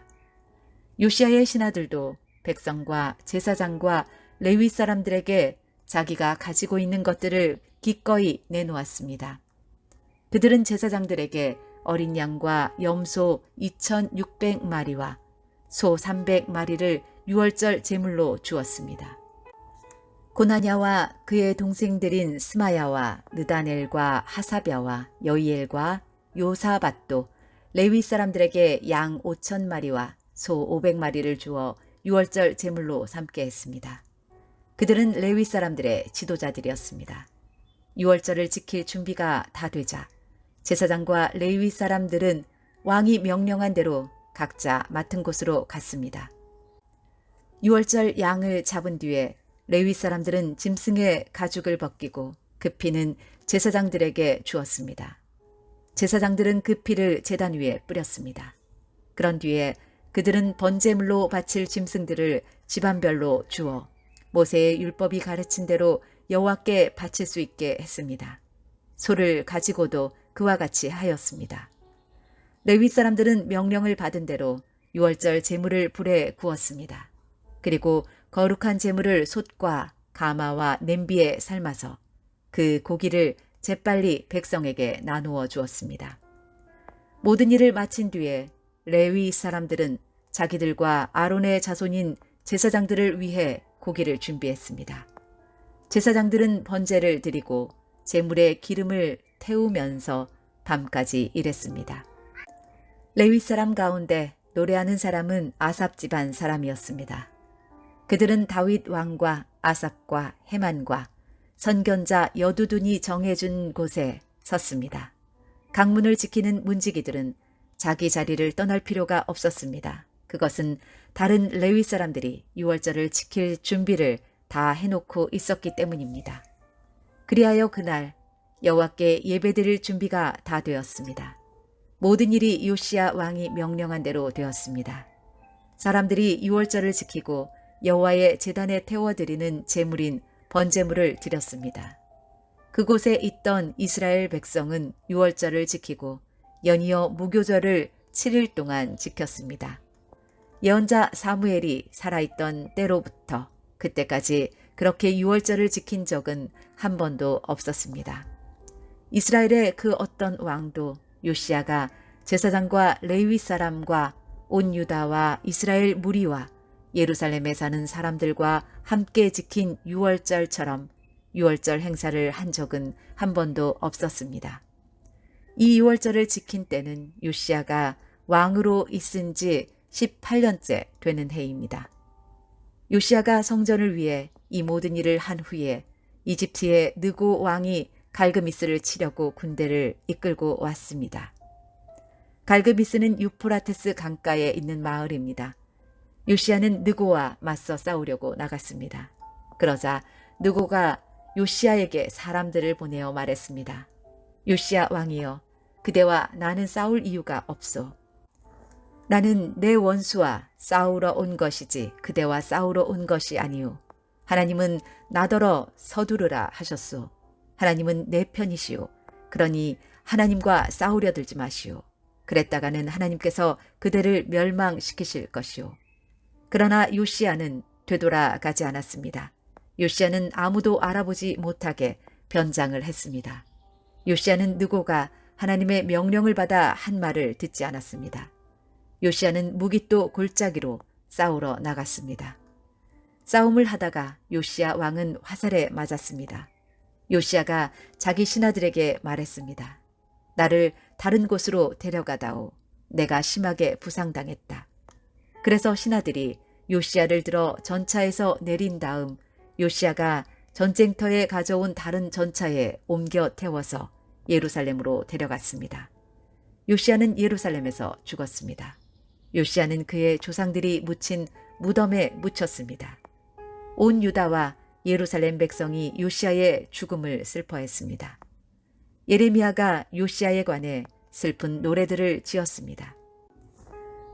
요시야의 신하들도 백성과 제사장과 레위 사람들에게 자기가 가지고 있는 것들을 기꺼이 내놓았습니다. 그들은 제사장들에게 어린 양과 염소 2,600마리와 소 300마리를 유월절 제물로 주었습니다. 고나냐와 그의 동생들인 스마야와 느다넬과 하사랴와 여이엘과 요사밧도 레위 사람들에게 양 5,000마리와 소 500마리를 주어 유월절 제물로 삼게 했습니다. 그들은 레위 사람들의 지도자들이었습니다. 유월절을 지킬 준비가 다 되자 제사장과 레위 사람들은 왕이 명령한 대로 각자 맡은 곳으로 갔습니다. 유월절 양을 잡은 뒤에 레위 사람들은 짐승의 가죽을 벗기고 그 피는 제사장들에게 주었습니다. 제사장들은 그 피를 제단 위에 뿌렸습니다. 그런 뒤에 그들은 번제물로 바칠 짐승들을 집안별로 주어 모세의 율법이 가르친 대로 여호와께 바칠 수 있게 했습니다. 소를 가지고도 그와 같이 하였습니다. 레위 사람들은 명령을 받은 대로 유월절 제물을 불에 구웠습니다. 그리고 거룩한 제물을 솥과 가마와 냄비에 삶아서 그 고기를 재빨리 백성에게 나누어 주었습니다. 모든 일을 마친 뒤에 레위 사람들은 자기들과 아론의 자손인 제사장들을 위해 고기를 준비했습니다. 제사장들은 번제를 드리고 제물에 기름을 태우면서 밤까지 일했습니다. 레위 사람 가운데 노래하는 사람은 아삽 집안 사람이었습니다. 그들은 다윗 왕과 아삽과 헤만과 선견자 여두둔이 정해준 곳에 섰습니다. 강문을 지키는 문지기들은 자기 자리를 떠날 필요가 없었습니다. 그것은 다른 레위 사람들이 유월절을 지킬 준비를 다 해놓고 있었기 때문입니다. 그리하여 그날 여호와께 예배드릴 준비가 다 되었습니다. 모든 일이 요시야 왕이 명령한 대로 되었습니다. 사람들이 유월절을 지키고 여호와의 제단에 태워드리는 제물인 번제물을 드렸습니다. 그곳에 있던 이스라엘 백성은 유월절을 지키고 연이어 무교절을 7일 동안 지켰습니다. 예언자 사무엘이 살아있던 때로부터 그때까지 그렇게 유월절을 지킨 적은 한 번도 없었습니다. 이스라엘의 그 어떤 왕도 요시야가 제사장과 레위 사람과 온 유다와 이스라엘 무리와 예루살렘에 사는 사람들과 함께 지킨 유월절처럼 유월절 행사를 한 적은 한 번도 없었습니다. 이 유월절을 지킨 때는 요시야가 왕으로 있은 지 18년째 되는 해입니다. 요시야가 성전을 위해 이 모든 일을 한 후에 이집트의 느고 왕이 갈그미스를 치려고 군대를 이끌고 왔습니다. 갈그미스는 유프라테스 강가에 있는 마을입니다. 요시야는 느고와 맞서 싸우려고 나갔습니다. 그러자 느고가 요시야에게 사람들을 보내어 말했습니다. 요시야 왕이여, 그대와 나는 싸울 이유가 없소. 나는 내 원수와 싸우러 온 것이지 그대와 싸우러 온 것이 아니오. 하나님은 나더러 서두르라 하셨소. 하나님은 내 편이시오. 그러니 하나님과 싸우려 들지 마시오. 그랬다가는 하나님께서 그대를 멸망시키실 것이오. 그러나 요시야는 되돌아가지 않았습니다. 요시야는 아무도 알아보지 못하게 변장을 했습니다. 요시야는 느고가 하나님의 명령을 받아 한 말을 듣지 않았습니다. 요시야는 무기또 골짜기로 싸우러 나갔습니다. 싸움을 하다가 요시야 왕은 화살에 맞았습니다. 요시야가 자기 신하들에게 말했습니다. 나를 다른 곳으로 데려가다오. 내가 심하게 부상당했다. 그래서 신하들이 요시야를 들어 전차에서 내린 다음 요시야가 전쟁터에 가져온 다른 전차에 옮겨 태워서 예루살렘으로 데려갔습니다. 요시야는 예루살렘에서 죽었습니다. 요시야는 그의 조상들이 묻힌 무덤에 묻혔습니다. 온 유다와 예루살렘 백성이 요시야의 죽음을 슬퍼했습니다. 예레미야가 요시야에 관해 슬픈 노래들을 지었습니다.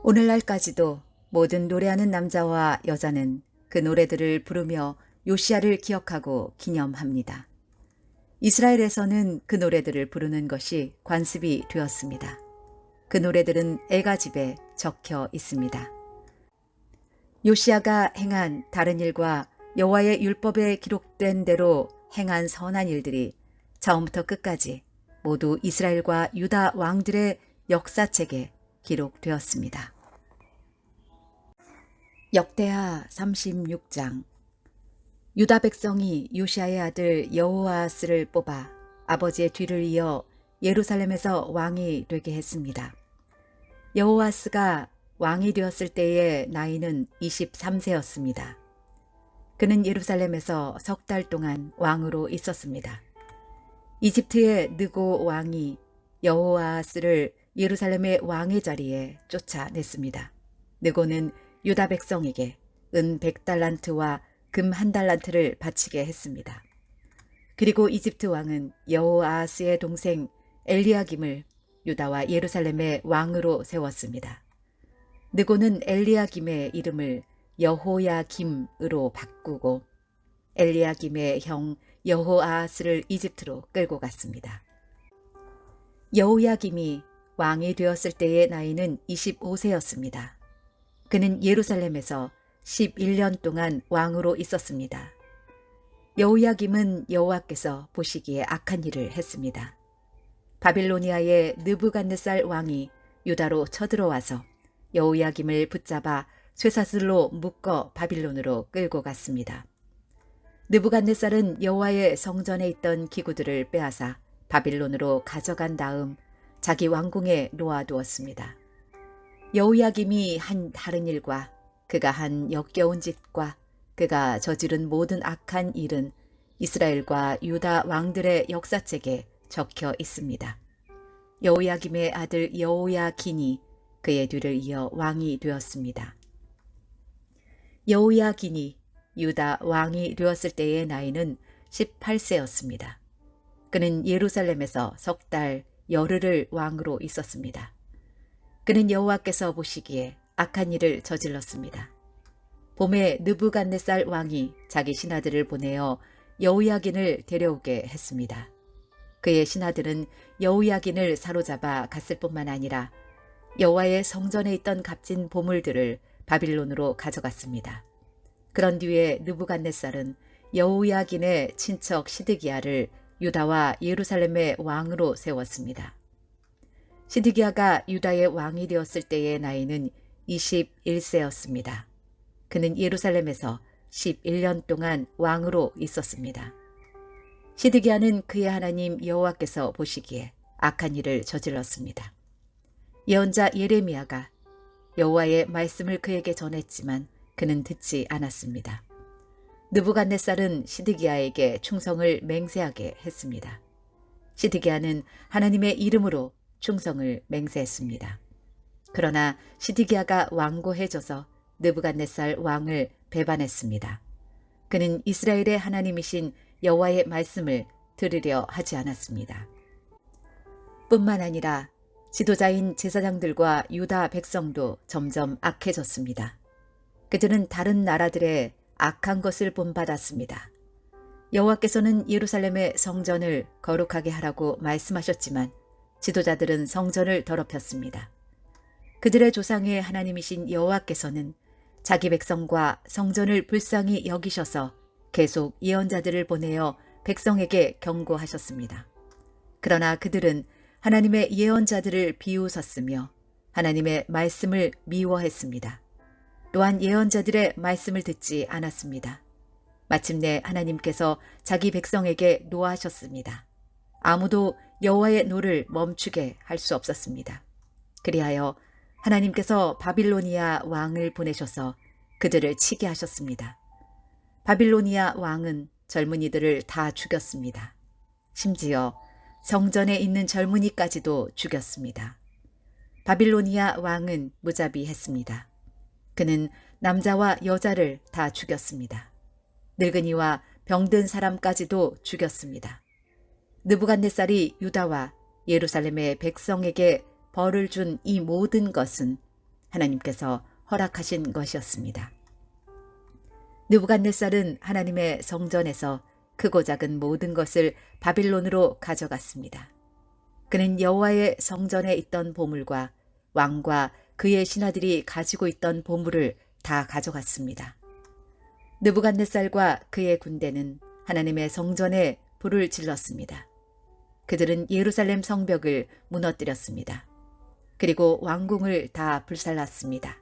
오늘날까지도 모든 노래하는 남자와 여자는 그 노래들을 부르며 요시야를 기억하고 기념합니다. 이스라엘에서는 그 노래들을 부르는 것이 관습이 되었습니다. 그 노래들은 애가집에 적혀 있습니다. 요시야가 행한 다른 일과 여호와의 율법에 기록된 대로 행한 선한 일들이 처음부터 끝까지 모두 이스라엘과 유다 왕들의 역사책에 기록되었습니다. 역대하 36장. 유다 백성이 요시야의 아들 여호아스를 뽑아 아버지의 뒤를 이어 예루살렘에서 왕이 되게 했습니다. 여호아스가 왕이 되었을 때의 나이는 23세였습니다. 그는 예루살렘에서 석 달 동안 왕으로 있었습니다. 이집트의 느고 왕이 여호아스를 예루살렘의 왕의 자리에 쫓아냈습니다. 느고는 유다 백성에게 은 100달란트와 금 1달란트를 바치게 했습니다. 그리고 이집트 왕은 여호아스의 동생 엘리야김을 유다와 예루살렘의 왕으로 세웠습니다. 느고는 엘리야김의 이름을 여호야김으로 바꾸고 엘리야김의 형 여호아스를 이집트로 끌고 갔습니다. 여호야김이 왕이 되었을 때의 나이는 25세였습니다. 그는 예루살렘에서 11년 동안 왕으로 있었습니다. 여호야김은 여호와께서 보시기에 악한 일을 했습니다. 바빌로니아의 느부갓네살 왕이 유다로 쳐들어와서 여호야김을 붙잡아 쇠사슬로 묶어 바빌론으로 끌고 갔습니다. 느부갓네살은 여호와의 성전에 있던 기구들을 빼앗아 바빌론으로 가져간 다음 자기 왕궁에 놓아두었습니다. 여호야김이 한 다른 일과 그가 한 역겨운 짓과 그가 저지른 모든 악한 일은 이스라엘과 유다 왕들의 역사책에 적혀 있습니다. 여호야김의 아들 여호야긴이 그의 뒤를 이어 왕이 되었습니다. 여호야긴이 유다 왕이 되었을 때의 나이는 18세였습니다. 그는 예루살렘에서 석 달 열흘을 왕으로 있었습니다. 그는 여호와께서 보시기에 악한 일을 저질렀습니다. 봄에 느부갓네살 왕이 자기 신하들을 보내어 여호야긴을 데려오게 했습니다. 그의 신하들은 여호야긴을 사로잡아 갔을 뿐만 아니라 여호와의 성전에 있던 값진 보물들을 바빌론으로 가져갔습니다. 그런 뒤에 느부갓네살은 여호야긴의 친척 시드기야를 유다와 예루살렘의 왕으로 세웠습니다. 시드기야가 유다의 왕이 되었을 때의 나이는 21세였습니다. 그는 예루살렘에서 11년 동안 왕으로 있었습니다. 시드기야는 그의 하나님 여호와께서 보시기에 악한 일을 저질렀습니다. 예언자 예레미야가 여호와의 말씀을 그에게 전했지만 그는 듣지 않았습니다. 느부갓네살은 시드기야에게 충성을 맹세하게 했습니다. 시드기야는 하나님의 이름으로 충성을 맹세했습니다. 그러나 시드기야가 완고해져서 느부갓네살 왕을 배반했습니다. 그는 이스라엘의 하나님이신 여호와의 말씀을 들으려 하지 않았습니다. 뿐만 아니라 지도자인 제사장들과 유다 백성도 점점 악해졌습니다. 그들은 다른 나라들의 악한 것을 본받았습니다. 여호와께서는 예루살렘의 성전을 거룩하게 하라고 말씀하셨지만 지도자들은 성전을 더럽혔습니다. 그들의 조상의 하나님이신 여호와께서는 자기 백성과 성전을 불쌍히 여기셔서 계속 예언자들을 보내어 백성에게 경고하셨습니다. 그러나 그들은 하나님의 예언자들을 비웃었으며 하나님의 말씀을 미워했습니다. 또한 예언자들의 말씀을 듣지 않았습니다. 마침내 하나님께서 자기 백성에게 노하셨습니다. 아무도 여호와의 노를 멈추게 할 수 없었습니다. 그리하여 하나님께서 바빌로니아 왕을 보내셔서 그들을 치게 하셨습니다. 바빌로니아 왕은 젊은이들을 다 죽였습니다. 심지어 성전에 있는 젊은이까지도 죽였습니다. 바빌로니아 왕은 무자비했습니다. 그는 남자와 여자를 다 죽였습니다. 늙은이와 병든 사람까지도 죽였습니다. 느부갓네살이 유다와 예루살렘의 백성에게 벌을 준 이 모든 것은 하나님께서 허락하신 것이었습니다. 느부갓네살은 하나님의 성전에서 크고 작은 모든 것을 바빌론으로 가져갔습니다. 그는 여호와의 성전에 있던 보물과 왕과 그의 신하들이 가지고 있던 보물을 다 가져갔습니다. 느부갓네살과 그의 군대는 하나님의 성전에 불을 질렀습니다. 그들은 예루살렘 성벽을 무너뜨렸습니다. 그리고 왕궁을 다 불살랐습니다.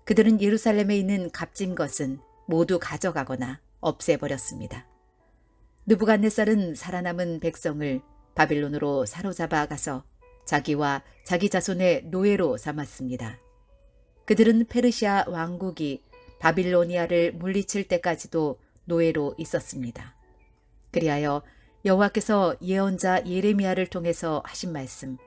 그들은 예루살렘에 있는 값진 것은 모두 가져가거나 없애버렸습니다. 느부갓네살은 살아남은 백성을 바빌론으로 사로잡아 가서 자기와 자기 자손의 노예로 삼았습니다. 그들은 페르시아 왕국이 바빌로니아를 물리칠 때까지도 노예로 있었습니다. 그리하여 여호와께서 예언자 예레미야를 통해서 하신 말씀,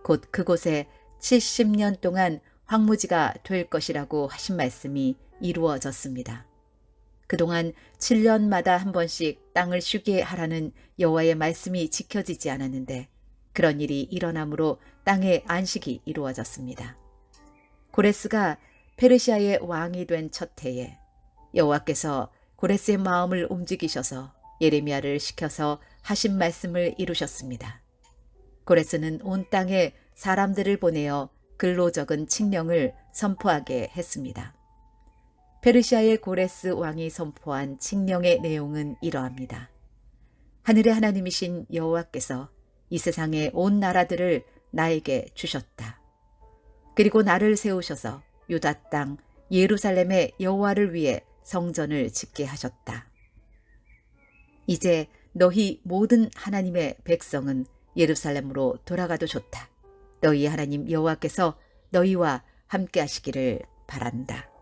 곧 그곳에 70년 동안 황무지가 될 것이라고 하신 말씀이 이루어졌습니다. 그동안 7년마다 한 번씩 땅을 쉬게 하라는 여호와의 말씀이 지켜지지 않았는데 그런 일이 일어남으로 땅의 안식이 이루어졌습니다. 고레스가 페르시아의 왕이 된 첫 해에 여호와께서 고레스의 마음을 움직이셔서 예레미야를 시켜서 하신 말씀을 이루셨습니다. 고레스는 온 땅에 사람들을 보내어 글로 적은 칙령을 선포하게 했습니다. 페르시아의 고레스 왕이 선포한 칙령의 내용은 이러합니다. 하늘의 하나님이신 여호와께서 이 세상의 온 나라들을 나에게 주셨다. 그리고 나를 세우셔서 유다 땅, 예루살렘의 여호와를 위해 성전을 짓게 하셨다. 이제 너희 모든 하나님의 백성은 예루살렘으로 돌아가도 좋다. 너희 하나님 여호와께서 너희와 함께 하시기를 바란다.